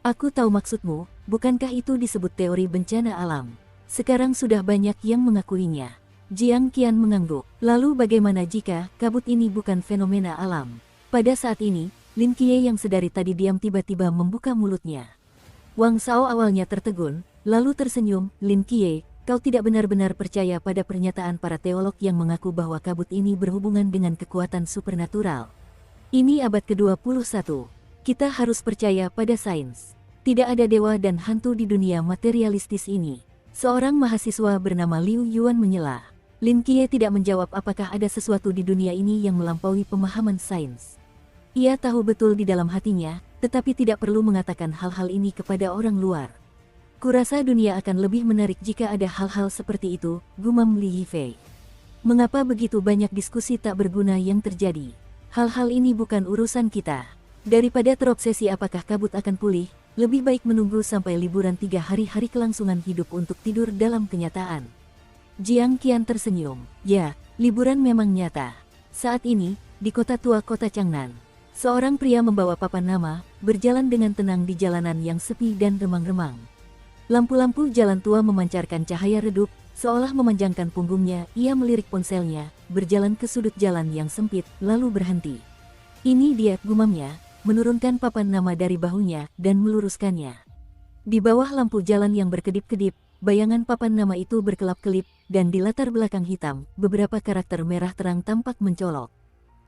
Aku tahu maksudmu, bukankah itu disebut teori bencana alam? Sekarang sudah banyak yang mengakuinya. Jiang Qian mengangguk. Lalu bagaimana jika kabut ini bukan fenomena alam? Pada saat ini, Lin Qiye yang sedari tadi diam tiba-tiba membuka mulutnya. Wang Shao awalnya tertegun, lalu tersenyum. Lin Qiye, kau tidak benar-benar percaya pada pernyataan para teolog yang mengaku bahwa kabut ini berhubungan dengan kekuatan supernatural. Ini abad ke-21. Kita harus percaya pada sains. Tidak ada dewa dan hantu di dunia materialistis ini. Seorang mahasiswa bernama Liu Yuan menyela. Lin Qiye tidak menjawab apakah ada sesuatu di dunia ini yang melampaui pemahaman sains. Ia tahu betul di dalam hatinya, tetapi tidak perlu mengatakan hal-hal ini kepada orang luar. Kurasa dunia akan lebih menarik jika ada hal-hal seperti itu, gumam Li Yifei. Mengapa begitu banyak diskusi tak berguna yang terjadi? Hal-hal ini bukan urusan kita. Daripada terobsesi apakah kabut akan pulih, lebih baik menunggu sampai liburan 3 hari kelangsungan hidup untuk tidur dalam kenyataan. Jiang Qian tersenyum. Ya, liburan memang nyata. Saat ini, di kota tua kota Changnan, seorang pria membawa papan nama, berjalan dengan tenang di jalanan yang sepi dan remang-remang. Lampu-lampu jalan tua memancarkan cahaya redup, seolah memanjangkan punggungnya. Ia melirik ponselnya, berjalan ke sudut jalan yang sempit, lalu berhenti. Ini dia, gumamnya, menurunkan papan nama dari bahunya, dan meluruskannya. Di bawah lampu jalan yang berkedip-kedip, bayangan papan nama itu berkelap-kelip, dan di latar belakang hitam, beberapa karakter merah terang tampak mencolok.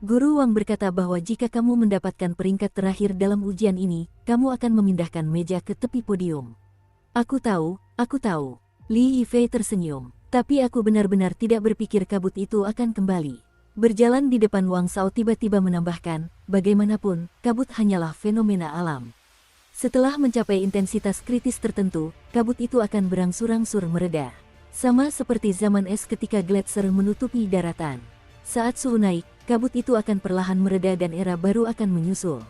Guru Wang berkata bahwa jika kamu mendapatkan peringkat terakhir dalam ujian ini, kamu akan memindahkan meja ke tepi podium. Aku tahu, aku tahu. Li Yifei tersenyum. Tapi aku benar-benar tidak berpikir kabut itu akan kembali. Berjalan di depan Wang Shao tiba-tiba menambahkan, bagaimanapun, kabut hanyalah fenomena alam. Setelah mencapai intensitas kritis tertentu, kabut itu akan berangsur-angsur mereda. Sama seperti zaman es ketika gletser menutupi daratan. Saat suhu naik, kabut itu akan perlahan mereda dan era baru akan menyusul.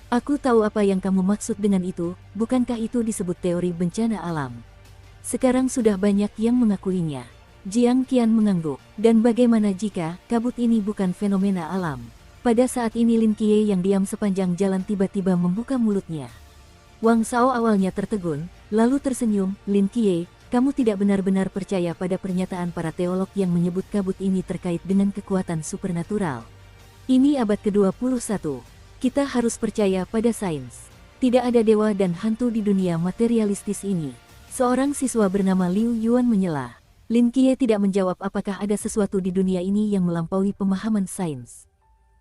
Aku tahu apa yang kamu maksud dengan itu, bukankah itu disebut teori bencana alam? Sekarang sudah banyak yang mengakuinya. Jiang Qian mengangguk. Dan bagaimana jika kabut ini bukan fenomena alam? Pada saat ini Lin Qiye yang diam sepanjang jalan tiba-tiba membuka mulutnya. Wang Shao awalnya tertegun, lalu tersenyum. Lin Qiye, kamu tidak benar-benar percaya pada pernyataan para teolog yang menyebut kabut ini terkait dengan kekuatan supernatural. Ini abad ke-21. Kita harus percaya pada sains. Tidak ada dewa dan hantu di dunia materialistis ini. Seorang siswa bernama Liu Yuan menyela. Lin Qiye tidak menjawab apakah ada sesuatu di dunia ini yang melampaui pemahaman sains.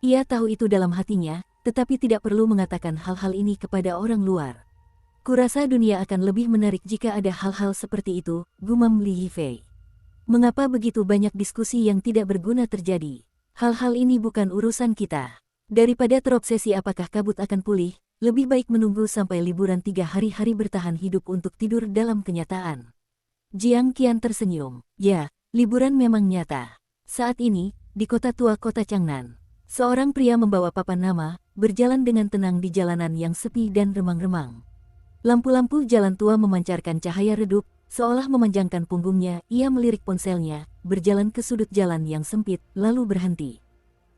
Ia tahu itu dalam hatinya, tetapi tidak perlu mengatakan hal-hal ini kepada orang luar. Kurasa dunia akan lebih menarik jika ada hal-hal seperti itu, gumam Li Yifei. Mengapa begitu banyak diskusi yang tidak berguna terjadi? Hal-hal ini bukan urusan kita. Daripada terobsesi apakah kabut akan pulih, lebih baik menunggu sampai liburan 3 hari bertahan hidup untuk tidur dalam kenyataan. Jiang Qian tersenyum. Ya, liburan memang nyata. Saat ini, di kota tua kota Changnan, seorang pria membawa papan nama, berjalan dengan tenang di jalanan yang sepi dan remang-remang. Lampu-lampu jalan tua memancarkan cahaya redup, seolah memanjangkan punggungnya. Ia melirik ponselnya, berjalan ke sudut jalan yang sempit, lalu berhenti.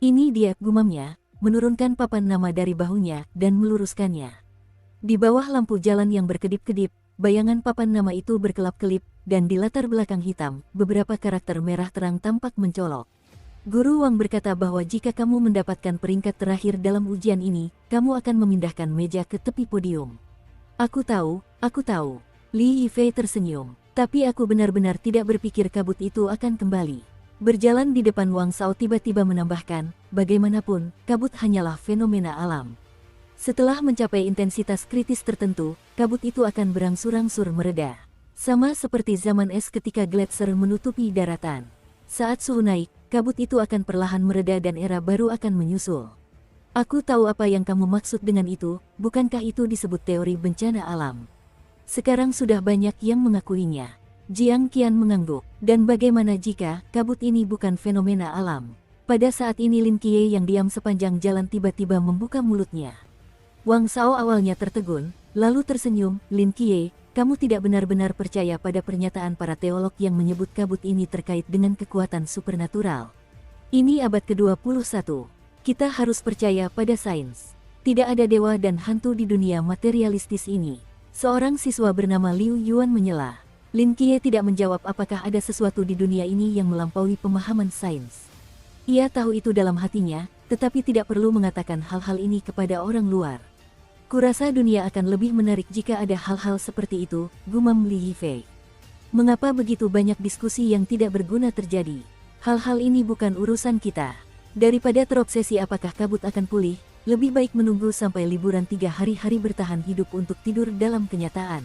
Ini dia, gumamnya, menurunkan papan nama dari bahunya, dan meluruskannya. Di bawah lampu jalan yang berkedip-kedip, bayangan papan nama itu berkelap-kelip, dan di latar belakang hitam, beberapa karakter merah terang tampak mencolok. Guru Wang berkata bahwa jika kamu mendapatkan peringkat terakhir dalam ujian ini, kamu akan memindahkan meja ke tepi podium. Aku tahu, aku tahu. Li Yifei tersenyum. Tapi aku benar-benar tidak berpikir kabut itu akan kembali. Berjalan di depan Wang Shao tiba-tiba menambahkan, bagaimanapun, kabut hanyalah fenomena alam. Setelah mencapai intensitas kritis tertentu, kabut itu akan berangsur-angsur mereda. Sama seperti zaman es ketika gletser menutupi daratan. Saat suhu naik, kabut itu akan perlahan mereda dan era baru akan menyusul. Aku tahu apa yang kamu maksud dengan itu, bukankah itu disebut teori bencana alam? Sekarang sudah banyak yang mengakuinya. Jiang Qian mengangguk. Dan bagaimana jika kabut ini bukan fenomena alam? Pada saat ini Lin Qiye yang diam sepanjang jalan tiba-tiba membuka mulutnya. Wang Shao awalnya tertegun, lalu tersenyum. Lin Qiye, kamu tidak benar-benar percaya pada pernyataan para teolog yang menyebut kabut ini terkait dengan kekuatan supernatural. Ini abad ke-21. Kita harus percaya pada sains. Tidak ada dewa dan hantu di dunia materialistis ini. Seorang siswa bernama Liu Yuan menyela. Lin Qiye tidak menjawab apakah ada sesuatu di dunia ini yang melampaui pemahaman sains. Ia tahu itu dalam hatinya, tetapi tidak perlu mengatakan hal-hal ini kepada orang luar. Kurasa dunia akan lebih menarik jika ada hal-hal seperti itu, gumam Li Yifei. Mengapa begitu banyak diskusi yang tidak berguna terjadi? Hal-hal ini bukan urusan kita. Daripada terobsesi apakah kabut akan pulih, lebih baik menunggu sampai liburan 3 hari bertahan hidup untuk tidur dalam kenyataan.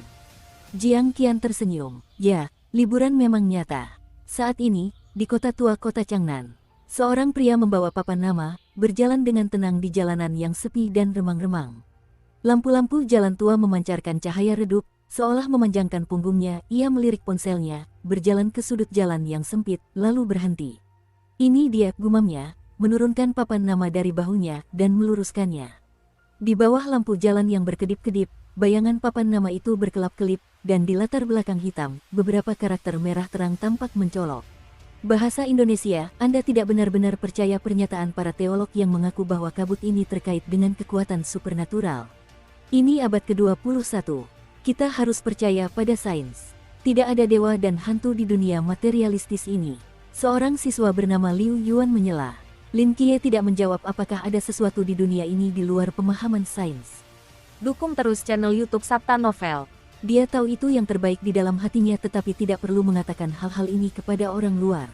Jiang Qian tersenyum. Ya, liburan memang nyata. Saat ini, di kota tua kota Changnan, seorang pria membawa papan nama, berjalan dengan tenang di jalanan yang sepi dan remang-remang. Lampu-lampu jalan tua memancarkan cahaya redup, seolah memanjangkan punggungnya. Ia melirik ponselnya, berjalan ke sudut jalan yang sempit, lalu berhenti. Ini dia, gumamnya, menurunkan papan nama dari bahunya, dan meluruskannya. Di bawah lampu jalan yang berkedip-kedip, bayangan papan nama itu berkelap-kelip, dan di latar belakang hitam, beberapa karakter merah terang tampak mencolok. Bahasa Indonesia, Anda tidak benar-benar percaya pernyataan para teolog yang mengaku bahwa kabut ini terkait dengan kekuatan supernatural. Ini abad ke-21. Kita harus percaya pada sains. Tidak ada dewa dan hantu di dunia materialistis ini. Seorang siswa bernama Liu Yuan menyela. Lin Qiye tidak menjawab apakah ada sesuatu di dunia ini di luar pemahaman sains. Dukung terus channel YouTube Sabta Novel. Dia tahu itu yang terbaik di dalam hatinya tetapi tidak perlu mengatakan hal-hal ini kepada orang luar.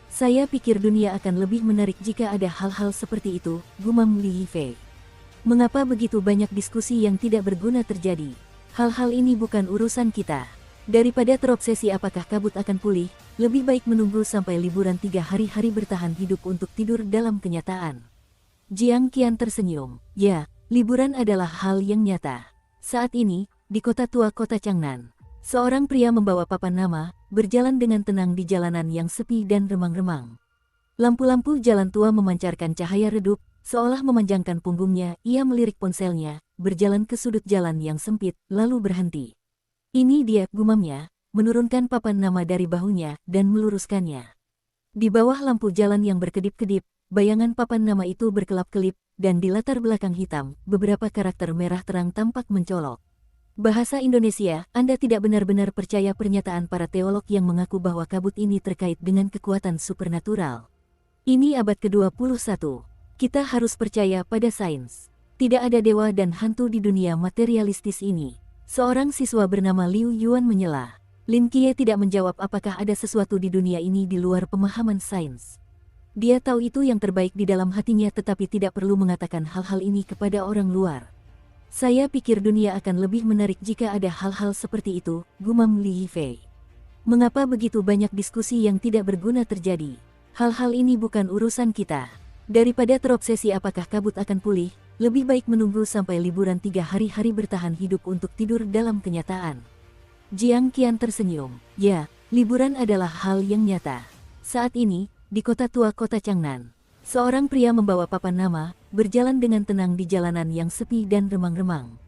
Saya pikir dunia akan lebih menarik jika ada hal-hal seperti itu, gumam Li Yifei. Mengapa begitu banyak diskusi yang tidak berguna terjadi? Hal-hal ini bukan urusan kita. Daripada terobsesi apakah kabut akan pulih, lebih baik menunggu sampai liburan 3 hari bertahan hidup untuk tidur dalam kenyataan. Jiang Qian tersenyum. Ya, liburan adalah hal yang nyata. Saat ini, di kota tua kota Changnan, seorang pria membawa papan nama, berjalan dengan tenang di jalanan yang sepi dan remang-remang. Lampu-lampu jalan tua memancarkan cahaya redup, seolah memanjangkan punggungnya. Ia melirik ponselnya, berjalan ke sudut jalan yang sempit, lalu berhenti. Ini dia, gumamnya, menurunkan papan nama dari bahunya, dan meluruskannya. Di bawah lampu jalan yang berkedip-kedip, bayangan papan nama itu berkelap-kelip, dan di latar belakang hitam, beberapa karakter merah terang tampak mencolok. Bahasa Indonesia, Anda tidak benar-benar percaya pernyataan para teolog yang mengaku bahwa kabut ini terkait dengan kekuatan supernatural. Ini abad ke-21. Kita harus percaya pada sains. Tidak ada dewa dan hantu di dunia materialistis ini. Seorang siswa bernama Liu Yuan menyela. Lin Qiye tidak menjawab apakah ada sesuatu di dunia ini di luar pemahaman sains. Dia tahu itu yang terbaik di dalam hatinya tetapi tidak perlu mengatakan hal-hal ini kepada orang luar. Saya pikir dunia akan lebih menarik jika ada hal-hal seperti itu, gumam Li Yifei. Mengapa begitu banyak diskusi yang tidak berguna terjadi? Hal-hal ini bukan urusan kita. Daripada terobsesi apakah kabut akan pulih, lebih baik menunggu sampai liburan 3 hari bertahan hidup untuk tidur dalam kenyataan. Jiang Qian tersenyum. Ya, liburan adalah hal yang nyata. Saat ini, di kota tua kota Changnan, seorang pria membawa papan nama, berjalan dengan tenang di jalanan yang sepi dan remang-remang.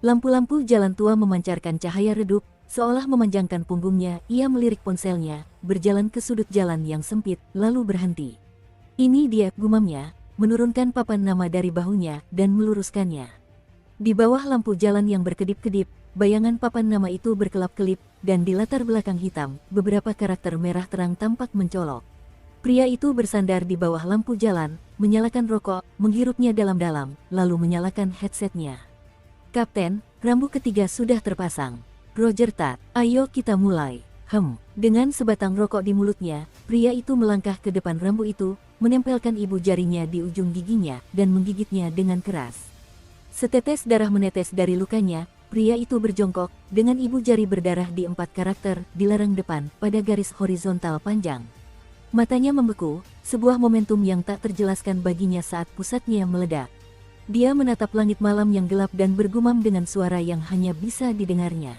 Lampu-lampu jalan tua memancarkan cahaya redup, seolah memanjangkan punggungnya. Ia melirik ponselnya, berjalan ke sudut jalan yang sempit, lalu berhenti. Ini dia, gumamnya, menurunkan papan nama dari bahunya, dan meluruskannya. Di bawah lampu jalan yang berkedip-kedip, bayangan papan nama itu berkelap-kelip, dan di latar belakang hitam, beberapa karakter merah terang tampak mencolok. Pria itu bersandar di bawah lampu jalan, menyalakan rokok, menghirupnya dalam-dalam, lalu menyalakan headsetnya. Kapten, rambu ketiga sudah terpasang. Roger Tat, ayo kita mulai. Dengan sebatang rokok di mulutnya, pria itu melangkah ke depan rambu itu, menempelkan ibu jarinya di ujung giginya, dan menggigitnya dengan keras. Setetes darah menetes dari lukanya, pria itu berjongkok, dengan ibu jari berdarah di 4 karakter, di larang depan, pada garis horizontal panjang. Matanya membeku, sebuah momentum yang tak terjelaskan baginya saat pusatnya meledak. Dia menatap langit malam yang gelap dan bergumam dengan suara yang hanya bisa didengarnya.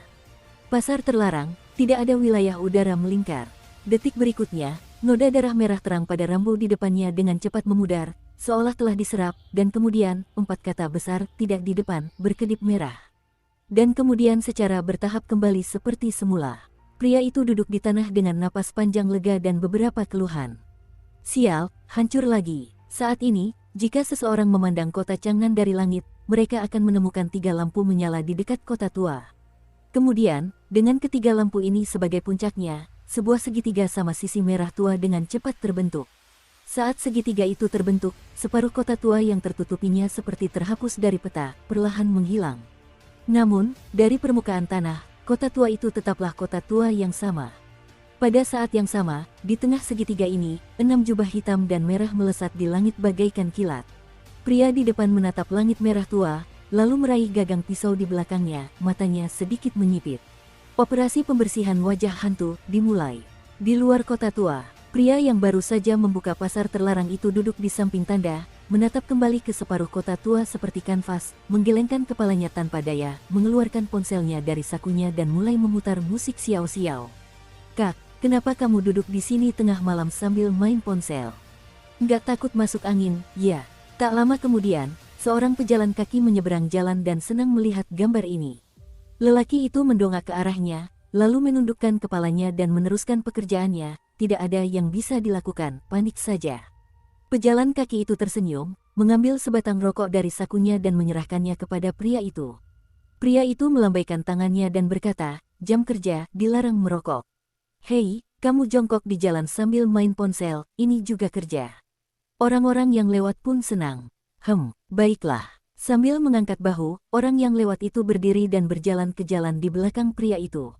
Pasar terlarang, Tidak ada wilayah udara melingkar. Detik berikutnya, noda darah merah terang pada rambu di depannya dengan cepat memudar, seolah telah diserap, dan kemudian, 4 kata besar, tidak di depan, berkedip merah. Dan kemudian secara bertahap kembali seperti semula. Pria itu duduk di tanah dengan napas panjang lega dan beberapa keluhan. Sial, hancur lagi. Saat ini, jika seseorang memandang kota Chang'an dari langit, mereka akan menemukan 3 lampu menyala di dekat kota tua. Kemudian, dengan ketiga lampu ini sebagai puncaknya, sebuah segitiga sama sisi merah tua dengan cepat terbentuk. Saat segitiga itu terbentuk, separuh kota tua yang tertutupinya seperti terhapus dari peta, perlahan menghilang. Namun, dari permukaan tanah, kota tua itu tetaplah kota tua yang sama. Pada saat yang sama, di tengah segitiga ini, 6 jubah hitam dan merah melesat di langit bagaikan kilat. Pria di depan menatap langit merah tua, lalu meraih gagang pisau di belakangnya, matanya sedikit menyipit. Operasi pembersihan wajah hantu dimulai. Di luar kota tua, pria yang baru saja membuka pasar terlarang itu duduk di samping tanda, menatap kembali ke separuh kota tua seperti kanvas, menggelengkan kepalanya tanpa daya, mengeluarkan ponselnya dari sakunya dan mulai memutar musik siau-siau. Kak, kenapa kamu duduk di sini tengah malam sambil main ponsel? Nggak takut masuk angin, ya? Tak lama kemudian, seorang pejalan kaki menyeberang jalan dan senang melihat gambar ini. Lelaki itu mendongak ke arahnya, lalu menundukkan kepalanya dan meneruskan pekerjaannya. Tidak ada yang bisa dilakukan, panik saja. Pejalan kaki itu tersenyum, mengambil sebatang rokok dari sakunya dan menyerahkannya kepada pria itu. Pria itu melambaikan tangannya dan berkata, jam kerja, dilarang merokok. Hei, kamu jongkok di jalan sambil main ponsel, ini juga kerja. Orang-orang yang lewat pun senang. Baiklah. Sambil mengangkat bahu, orang yang lewat itu berdiri dan berjalan ke jalan di belakang pria itu.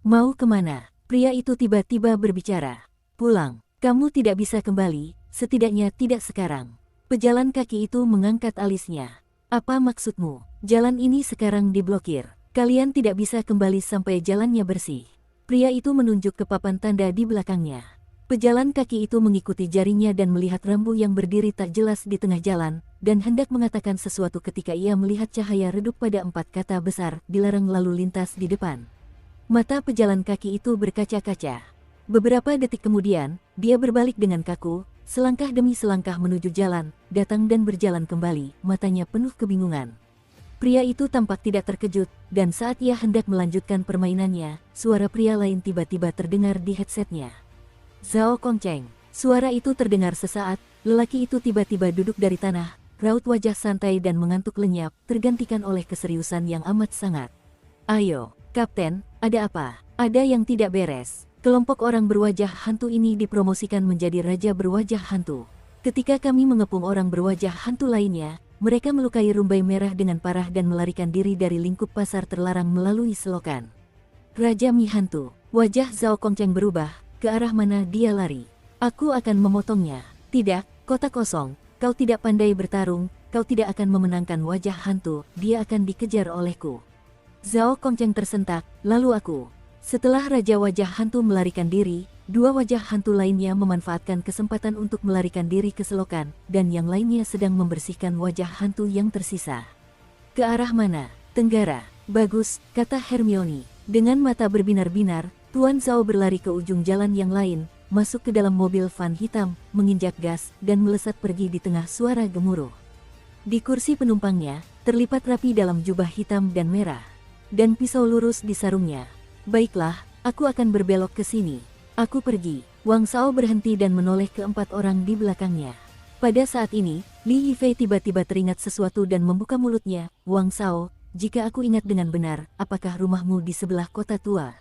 Mau kemana? Pria itu tiba-tiba berbicara. Pulang. Kamu tidak bisa kembali, setidaknya tidak sekarang. Pejalan kaki itu mengangkat alisnya. Apa maksudmu? Jalan ini sekarang diblokir. Kalian tidak bisa kembali sampai jalannya bersih. Pria itu menunjuk ke papan tanda di belakangnya. Pejalan kaki itu mengikuti jarinya dan melihat rambu yang berdiri tak jelas di tengah jalan, dan hendak mengatakan sesuatu ketika ia melihat cahaya redup pada 4 kata besar, dilarang lalu lintas di depan. Mata pejalan kaki itu berkaca-kaca. Beberapa detik kemudian, dia berbalik dengan kaku, selangkah demi selangkah menuju jalan, datang dan berjalan kembali, matanya penuh kebingungan. Pria itu tampak tidak terkejut, dan saat ia hendak melanjutkan permainannya, suara pria lain tiba-tiba terdengar di headsetnya. Zhao Kongcheng. Suara itu terdengar sesaat, lelaki itu tiba-tiba duduk dari tanah, raut wajah santai dan mengantuk lenyap, tergantikan oleh keseriusan yang amat sangat. Ayo, Kapten, ada apa? Ada yang tidak beres. Kelompok orang berwajah hantu ini dipromosikan menjadi raja berwajah hantu. Ketika kami mengepung orang berwajah hantu lainnya, mereka melukai rumbai merah dengan parah dan melarikan diri dari lingkup pasar terlarang melalui selokan. Raja Mi Hantu. Wajah Zhao Kongcheng berubah. Ke arah mana dia lari? Aku akan memotongnya. Tidak, kota kosong. Kau tidak pandai bertarung, kau tidak akan memenangkan wajah hantu, dia akan dikejar olehku. Zhao Kongcheng tersentak, lalu aku. Setelah Raja Wajah Hantu melarikan diri, 2 wajah hantu lainnya memanfaatkan kesempatan untuk melarikan diri ke selokan, dan yang lainnya sedang membersihkan wajah hantu yang tersisa. Ke arah mana? Tenggara. Bagus, kata Hermione. Dengan mata berbinar-binar, Tuan Zhao berlari ke ujung jalan yang lain, masuk ke dalam mobil van hitam, menginjak gas, dan melesat pergi di tengah suara gemuruh. Di kursi penumpangnya, terlipat rapi dalam jubah hitam dan merah, dan pisau lurus di sarungnya. Baiklah, aku akan berbelok ke sini. Aku pergi. Wang Shao berhenti dan menoleh ke 4 orang di belakangnya. Pada saat ini, Li Yifei tiba-tiba teringat sesuatu dan membuka mulutnya. Wang Shao, jika aku ingat dengan benar, apakah rumahmu di sebelah kota tua?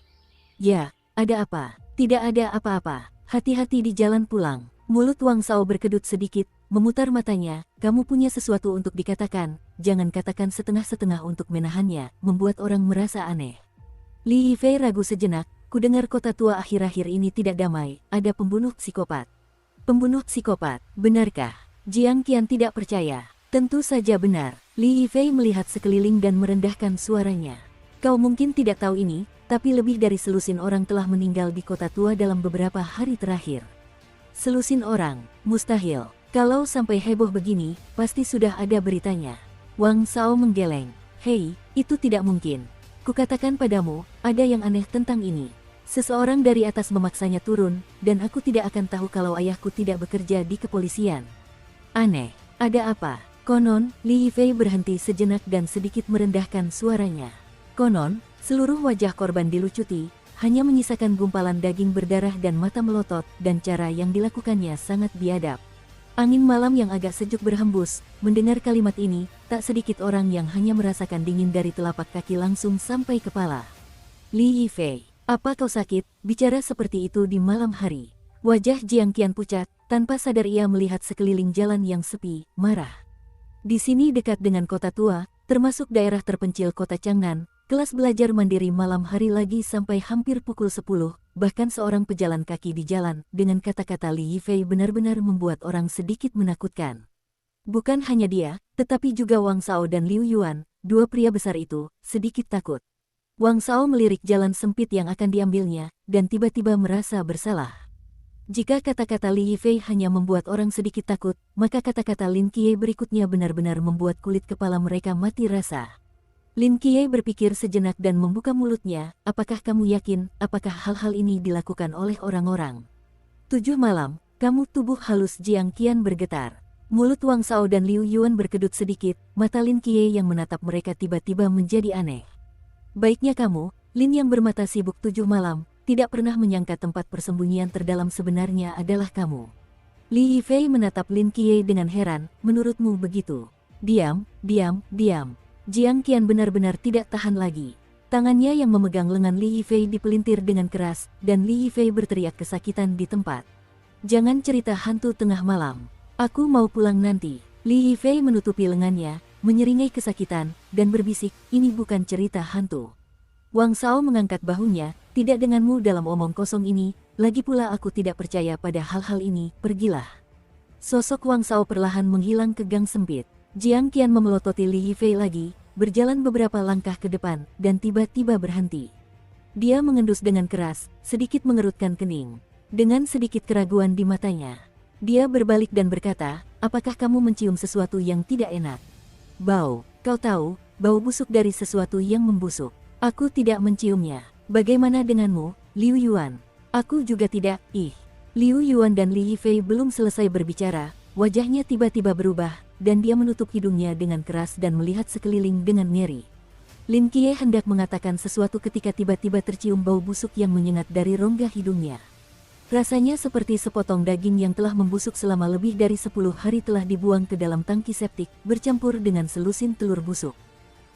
Ya, ada apa? Tidak ada apa-apa. Hati-hati di jalan pulang. Mulut Wang Shao berkedut sedikit, memutar matanya. Kamu punya sesuatu untuk dikatakan, jangan katakan setengah-setengah untuk menahannya, membuat orang merasa aneh. Li Yifei ragu sejenak, kudengar kota tua akhir-akhir ini tidak damai, ada pembunuh psikopat. Pembunuh psikopat, benarkah? Jiang Qian tidak percaya. Tentu saja benar. Li Yifei melihat sekeliling dan merendahkan suaranya. Kau mungkin tidak tahu ini, tapi lebih dari selusin orang telah meninggal di kota tua dalam beberapa hari terakhir. Selusin orang, mustahil. Kalau sampai heboh begini, pasti sudah ada beritanya. Wang Shao menggeleng. Hei, itu tidak mungkin. Kukatakan padamu, ada yang aneh tentang ini. Seseorang dari atas memaksanya turun, dan aku tidak akan tahu kalau ayahku tidak bekerja di kepolisian. Aneh, ada apa? Konon, Li Yifei berhenti sejenak dan sedikit merendahkan suaranya. Konon, seluruh wajah korban dilucuti, hanya menyisakan gumpalan daging berdarah dan mata melotot, dan cara yang dilakukannya sangat biadab. Angin malam yang agak sejuk berhembus, mendengar kalimat ini, tak sedikit orang yang hanya merasakan dingin dari telapak kaki langsung sampai kepala. Li Yifei, apa kau sakit? Bicara seperti itu di malam hari. Wajah Jiang Qian pucat, tanpa sadar ia melihat sekeliling jalan yang sepi, marah. Di sini dekat dengan kota tua, termasuk daerah terpencil kota Changnan, kelas belajar mandiri malam hari lagi sampai hampir pukul 10, bahkan seorang pejalan kaki di jalan, dengan kata-kata Li Yifei benar-benar membuat orang sedikit menakutkan. Bukan hanya dia, tetapi juga Wang Shao dan Liu Yuan, dua pria besar itu, sedikit takut. Wang Shao melirik jalan sempit yang akan diambilnya, dan tiba-tiba merasa bersalah. Jika kata-kata Li Yifei hanya membuat orang sedikit takut, maka kata-kata Lin Qiye berikutnya benar-benar membuat kulit kepala mereka mati rasa. Lin Qiye berpikir sejenak dan membuka mulutnya, apakah kamu yakin, apakah hal-hal ini dilakukan oleh orang-orang? 7 malam, kamu tubuh halus Jiang Qian bergetar. Mulut Wang Shao dan Liu Yuan berkedut sedikit, mata Lin Qiye yang menatap mereka tiba-tiba menjadi aneh. Baiknya kamu, Lin yang bermata sibuk 7 malam, tidak pernah menyangka tempat persembunyian terdalam sebenarnya adalah kamu. Li Yifei menatap Lin Qiye dengan heran, menurutmu begitu? Diam, diam, diam. Jiang Qian benar-benar tidak tahan lagi. Tangannya yang memegang lengan Li Yifei dipelintir dengan keras, dan Li Yifei berteriak kesakitan di tempat. Jangan cerita hantu tengah malam. Aku mau pulang nanti. Li Yifei menutupi lengannya, menyeringai kesakitan, dan berbisik, ini bukan cerita hantu. Wang Shao mengangkat bahunya, tidak denganmu dalam omong kosong ini, lagi pula aku tidak percaya pada hal-hal ini, pergilah. Sosok Wang Shao perlahan menghilang ke gang sempit. Jiang Qian memelototi Li Yifei lagi, berjalan beberapa langkah ke depan, dan tiba-tiba berhenti. Dia mengendus dengan keras, sedikit mengerutkan kening. Dengan sedikit keraguan di matanya, dia berbalik dan berkata, apakah kamu mencium sesuatu yang tidak enak? Bau, kau tahu, bau busuk dari sesuatu yang membusuk. Aku tidak menciumnya. Bagaimana denganmu, Liu Yuan? Aku juga tidak, ih. Liu Yuan dan Li Yifei belum selesai berbicara, wajahnya tiba-tiba berubah, dan dia menutup hidungnya dengan keras dan melihat sekeliling dengan ngeri. Lin Qiye hendak mengatakan sesuatu ketika tiba-tiba tercium bau busuk yang menyengat dari rongga hidungnya. Rasanya seperti sepotong daging yang telah membusuk selama lebih dari 10 hari telah dibuang ke dalam tangki septik, bercampur dengan selusin telur busuk.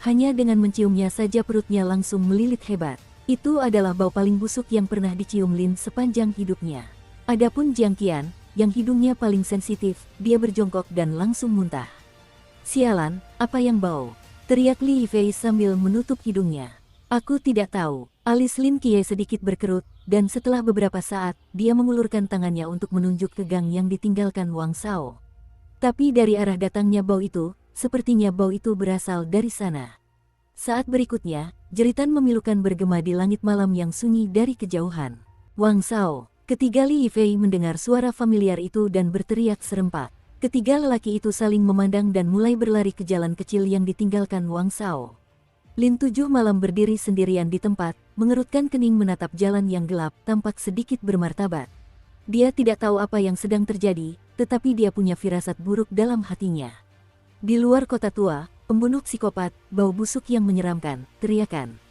Hanya dengan menciumnya saja perutnya langsung melilit hebat. Itu adalah bau paling busuk yang pernah dicium Lin sepanjang hidupnya. Adapun Jiang Qian, yang hidungnya paling sensitif, dia berjongkok dan langsung muntah. Sialan, apa yang bau? Teriak Li Yifei sambil menutup hidungnya. Aku tidak tahu. Alis Lin Qiye sedikit berkerut, dan setelah beberapa saat, dia mengulurkan tangannya untuk menunjuk ke gang yang ditinggalkan Wang Shao. Tapi dari arah datangnya bau itu, sepertinya bau itu berasal dari sana. Saat berikutnya, jeritan memilukan bergema di langit malam yang sunyi dari kejauhan. Wang Shao, ketiga Li Yifei mendengar suara familiar itu dan berteriak serempak. Ketiga lelaki itu saling memandang dan mulai berlari ke jalan kecil yang ditinggalkan Wang Shao. Lin 7 malam berdiri sendirian di tempat, mengerutkan kening menatap jalan yang gelap, tampak sedikit bermartabat. Dia tidak tahu apa yang sedang terjadi, tetapi dia punya firasat buruk dalam hatinya. Di luar kota tua, pembunuh psikopat, bau busuk yang menyeramkan, teriakan.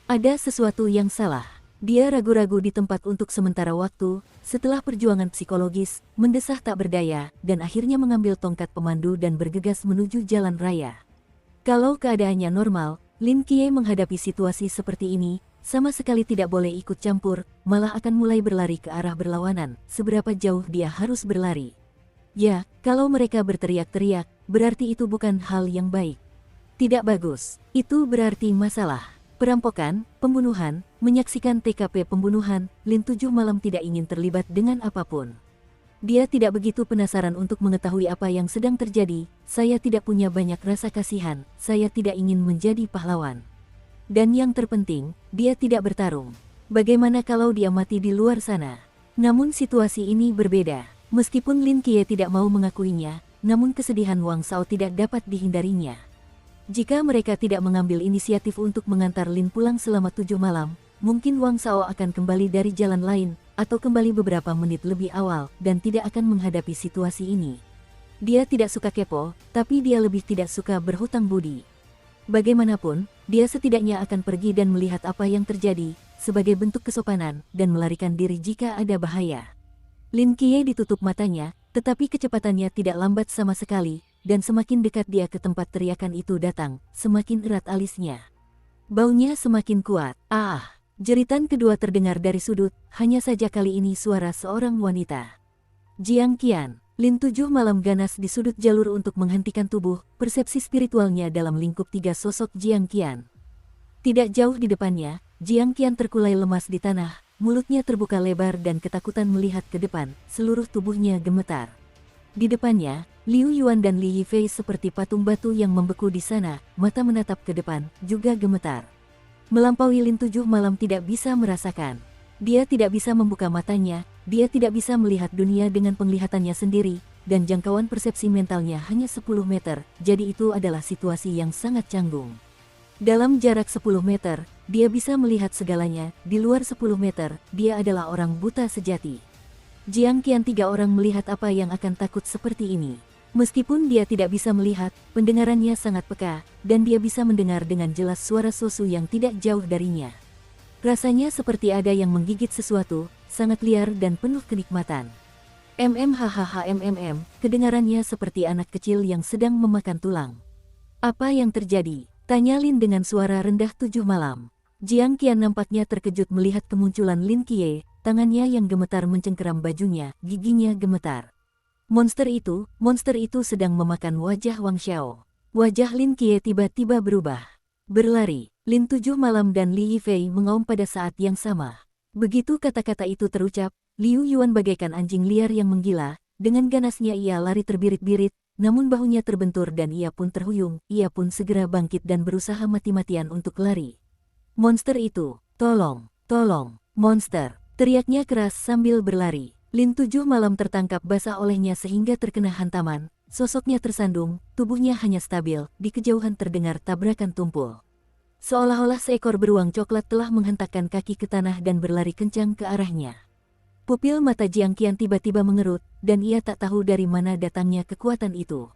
Ada sesuatu yang salah. Dia ragu-ragu di tempat untuk sementara waktu, setelah perjuangan psikologis, mendesah tak berdaya, dan akhirnya mengambil tongkat pemandu dan bergegas menuju jalan raya. Kalau keadaannya normal, Lin Qiye menghadapi situasi seperti ini, sama sekali tidak boleh ikut campur, malah akan mulai berlari ke arah berlawanan, seberapa jauh dia harus berlari. Ya, kalau mereka berteriak-teriak, berarti itu bukan hal yang baik. Tidak bagus, itu berarti masalah. Perampokan, pembunuhan, menyaksikan TKP pembunuhan, Lin 7 malam tidak ingin terlibat dengan apapun. Dia tidak begitu penasaran untuk mengetahui apa yang sedang terjadi, saya tidak punya banyak rasa kasihan, saya tidak ingin menjadi pahlawan. Dan yang terpenting, dia tidak bertarung. Bagaimana kalau dia mati di luar sana? Namun situasi ini berbeda. Meskipun Lin Qiye tidak mau mengakuinya, namun kesedihan Wang Shao tidak dapat dihindarinya. Jika mereka tidak mengambil inisiatif untuk mengantar Lin pulang selama 7 malam, mungkin Wang Shao akan kembali dari jalan lain, atau kembali beberapa menit lebih awal, dan tidak akan menghadapi situasi ini. Dia tidak suka kepo, tapi dia lebih tidak suka berhutang budi. Bagaimanapun, dia setidaknya akan pergi dan melihat apa yang terjadi, sebagai bentuk kesopanan, dan melarikan diri jika ada bahaya. Lin Qiye ditutup matanya, tetapi kecepatannya tidak lambat sama sekali, dan semakin dekat dia ke tempat teriakan itu datang, semakin erat alisnya. Baunya semakin kuat. Ah! Jeritan kedua terdengar dari sudut, hanya saja kali ini suara seorang wanita. Jiang Qian. Lin 7 Malam ganas di sudut jalur untuk menghentikan tubuh, persepsi spiritualnya dalam lingkup tiga sosok Jiang Qian. Tidak jauh di depannya, Jiang Qian terkulai lemas di tanah, mulutnya terbuka lebar dan ketakutan melihat ke depan, seluruh tubuhnya gemetar. Di depannya, Liu Yuan dan Li Yifei seperti patung batu yang membeku di sana, mata menatap ke depan, juga gemetar. Melampaui Lin 7 Malam tidak bisa merasakan. Dia tidak bisa membuka matanya, dia tidak bisa melihat dunia dengan penglihatannya sendiri, dan jangkauan persepsi mentalnya hanya 10 meter, jadi itu adalah situasi yang sangat canggung. Dalam jarak 10 meter, dia bisa melihat segalanya, di luar 10 meter, dia adalah orang buta sejati. Jiang Qian 3 orang melihat apa yang akan takut seperti ini. Meskipun dia tidak bisa melihat, pendengarannya sangat peka, dan dia bisa mendengar dengan jelas suara Sosu yang tidak jauh darinya. Rasanya seperti ada yang menggigit sesuatu, sangat liar dan penuh kenikmatan. Kedengarannya seperti anak kecil yang sedang memakan tulang. Apa yang terjadi? Tanya Lin dengan suara rendah 7 Malam. Jiang Qian nampaknya terkejut melihat kemunculan Lin Qiye, tangannya yang gemetar mencengkeram bajunya, giginya gemetar. Monster itu sedang memakan wajah Wang Xiao. Wajah Lin Qiye tiba-tiba berubah. Berlari, Lin 7 Malam dan Li Yifei mengaum pada saat yang sama. Begitu kata-kata itu terucap, Liu Yuan bagaikan anjing liar yang menggila, dengan ganasnya ia lari terbirit-birit, namun bahunya terbentur dan ia pun terhuyung, ia pun segera bangkit dan berusaha mati-matian untuk lari. Monster itu, tolong, monster, teriaknya keras sambil berlari. Lin 7 Malam tertangkap basah olehnya sehingga terkena hantaman, sosoknya tersandung, tubuhnya hanya stabil, di kejauhan terdengar tabrakan tumpul. Seolah-olah seekor beruang coklat telah menghentakkan kaki ke tanah dan berlari kencang ke arahnya. Pupil mata Jiang Qian tiba-tiba mengerut, dan ia tak tahu dari mana datangnya kekuatan itu.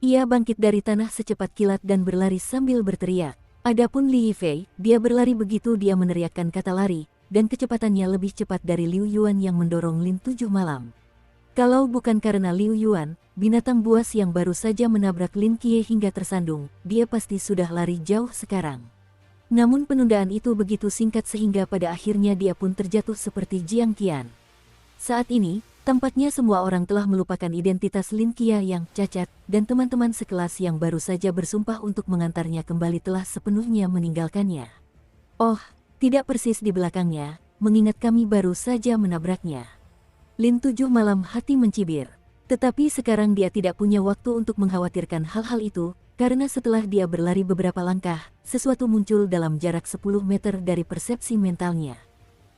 Ia bangkit dari tanah secepat kilat dan berlari sambil berteriak. Adapun Li Yifei, dia berlari begitu dia meneriakkan kata lari, dan kecepatannya lebih cepat dari Liu Yuan yang mendorong Lin 7 Malam. Kalau bukan karena Liu Yuan, binatang buas yang baru saja menabrak Lin Qiye hingga tersandung, dia pasti sudah lari jauh sekarang. Namun penundaan itu begitu singkat sehingga pada akhirnya dia pun terjatuh seperti Jiang Qian. Saat ini, tampaknya semua orang telah melupakan identitas Lin Qiye yang cacat, dan teman-teman sekelas yang baru saja bersumpah untuk mengantarnya kembali telah sepenuhnya meninggalkannya. Oh, tidak persis di belakangnya, mengingat kami baru saja menabraknya. Lin 7 Malam hati mencibir. Tetapi sekarang dia tidak punya waktu untuk mengkhawatirkan hal-hal itu, karena setelah dia berlari beberapa langkah, sesuatu muncul dalam jarak 10 meter dari persepsi mentalnya.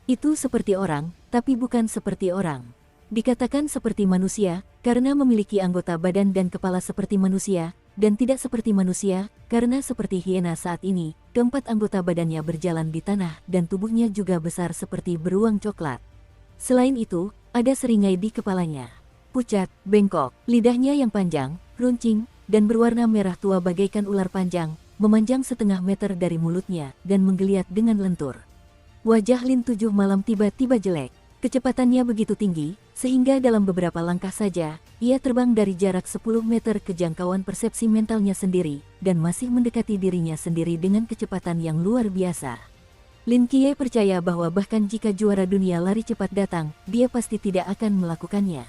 Itu seperti orang, tapi bukan seperti orang. Dikatakan seperti manusia, karena memiliki anggota badan dan kepala seperti manusia, dan tidak seperti manusia, karena seperti hiena saat ini, keempat anggota badannya berjalan di tanah dan tubuhnya juga besar seperti beruang coklat. Selain itu, ada seringai di kepalanya. Pucat, bengkok, lidahnya yang panjang, runcing, dan berwarna merah tua bagaikan ular panjang, memanjang setengah meter dari mulutnya, dan menggeliat dengan lentur. Wajah Lin 7 Malam tiba-tiba jelek. Kecepatannya begitu tinggi, sehingga dalam beberapa langkah saja, ia terbang dari jarak 10 meter ke jangkauan persepsi mentalnya sendiri, dan masih mendekati dirinya sendiri dengan kecepatan yang luar biasa. Lin Qiye percaya bahwa bahkan jika juara dunia lari cepat datang, dia pasti tidak akan melakukannya.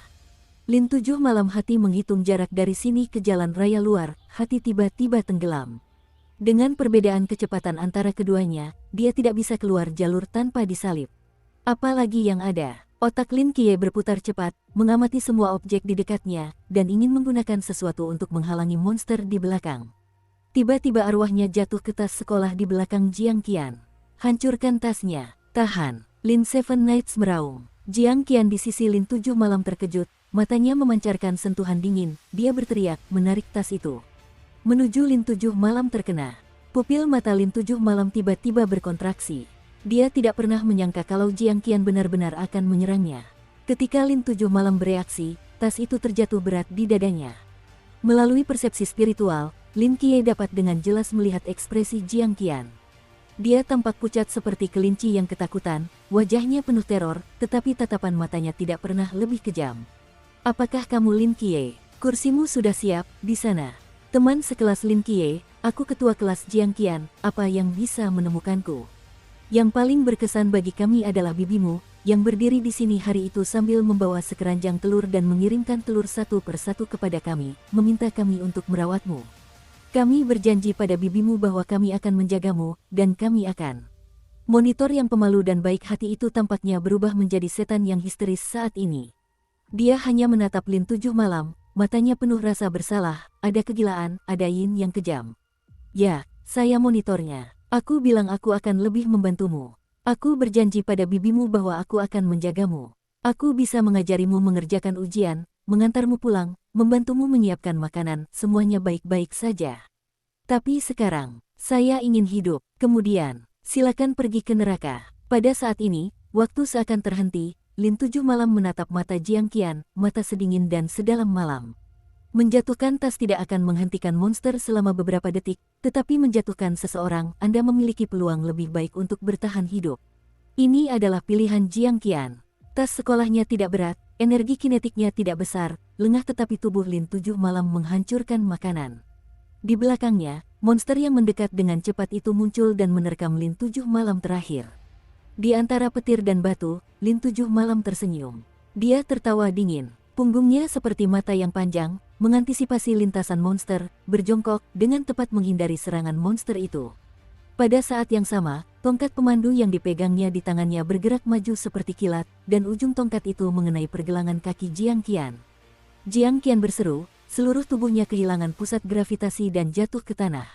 Lin 7 Malam hati menghitung jarak dari sini ke jalan raya luar, hati tiba-tiba tenggelam. Dengan perbedaan kecepatan antara keduanya, dia tidak bisa keluar jalur tanpa disalib. Apalagi yang ada, otak Lin Qiye berputar cepat, mengamati semua objek di dekatnya, dan ingin menggunakan sesuatu untuk menghalangi monster di belakang. Tiba-tiba arwahnya jatuh ke tas sekolah di belakang Jiang Qian. Hancurkan tasnya, tahan, Lin Seven Knights meraung. Jiang Qian di sisi Lin 7 Malam terkejut, matanya memancarkan sentuhan dingin, dia berteriak, menarik tas itu. Menuju Lin 7 Malam terkena. Pupil mata Lin 7 Malam tiba-tiba berkontraksi. Dia tidak pernah menyangka kalau Jiang Qian benar-benar akan menyerangnya. Ketika Lin Tujuh Malam bereaksi, tas itu terjatuh berat di dadanya. Melalui persepsi spiritual, Lin Qian dapat dengan jelas melihat ekspresi Jiang Qian. Dia tampak pucat seperti kelinci yang ketakutan, wajahnya penuh teror, tetapi tatapan matanya tidak pernah lebih kejam. Apakah kamu Lin Qian? Kursimu sudah siap, di sana. Teman sekelas Lin Qian, aku ketua kelas Jiang Qian, apa yang bisa menemukanku? Yang paling berkesan bagi kami adalah bibimu, yang berdiri di sini hari itu sambil membawa sekeranjang telur dan mengirimkan telur satu persatu kepada kami, meminta kami untuk merawatmu. Kami berjanji pada bibimu bahwa kami akan menjagamu, dan kami akan. Monitor yang pemalu dan baik hati itu tampaknya berubah menjadi setan yang histeris saat ini. Dia hanya menatap Lin Tujuh Malam, matanya penuh rasa bersalah, ada kegilaan, ada yin yang kejam. Ya, saya monitornya. Aku bilang aku akan lebih membantumu. Aku berjanji pada bibimu bahwa aku akan menjagamu. Aku bisa mengajarimu mengerjakan ujian, mengantarmu pulang, membantumu menyiapkan makanan, semuanya baik-baik saja. Tapi sekarang, saya ingin hidup, kemudian, silakan pergi ke neraka. Pada saat ini, waktu seakan terhenti, Lin Tujuh Malam menatap mata Jiang Qian, mata sedingin dan sedalam malam. Menjatuhkan tas tidak akan menghentikan monster selama beberapa detik, tetapi menjatuhkan seseorang, Anda memiliki peluang lebih baik untuk bertahan hidup. Ini adalah pilihan Jiang Qian. Tas sekolahnya tidak berat, energi kinetiknya tidak besar, lengah tetapi tubuh Lin Tujuh Malam menghancurkan makanan. Di belakangnya, monster yang mendekat dengan cepat itu muncul dan menerkam Lin Tujuh Malam terakhir. Di antara petir dan batu, Lin Tujuh Malam tersenyum. Dia tertawa dingin, punggungnya seperti mata yang panjang, mengantisipasi lintasan monster, berjongkok, dengan tepat menghindari serangan monster itu. Pada saat yang sama, tongkat pemandu yang dipegangnya di tangannya bergerak maju seperti kilat, dan ujung tongkat itu mengenai pergelangan kaki Jiang Qian. Jiang Qian berseru, seluruh tubuhnya kehilangan pusat gravitasi dan jatuh ke tanah.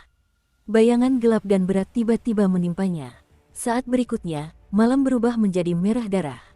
Bayangan gelap dan berat tiba-tiba menimpanya. Saat berikutnya, malam berubah menjadi merah darah.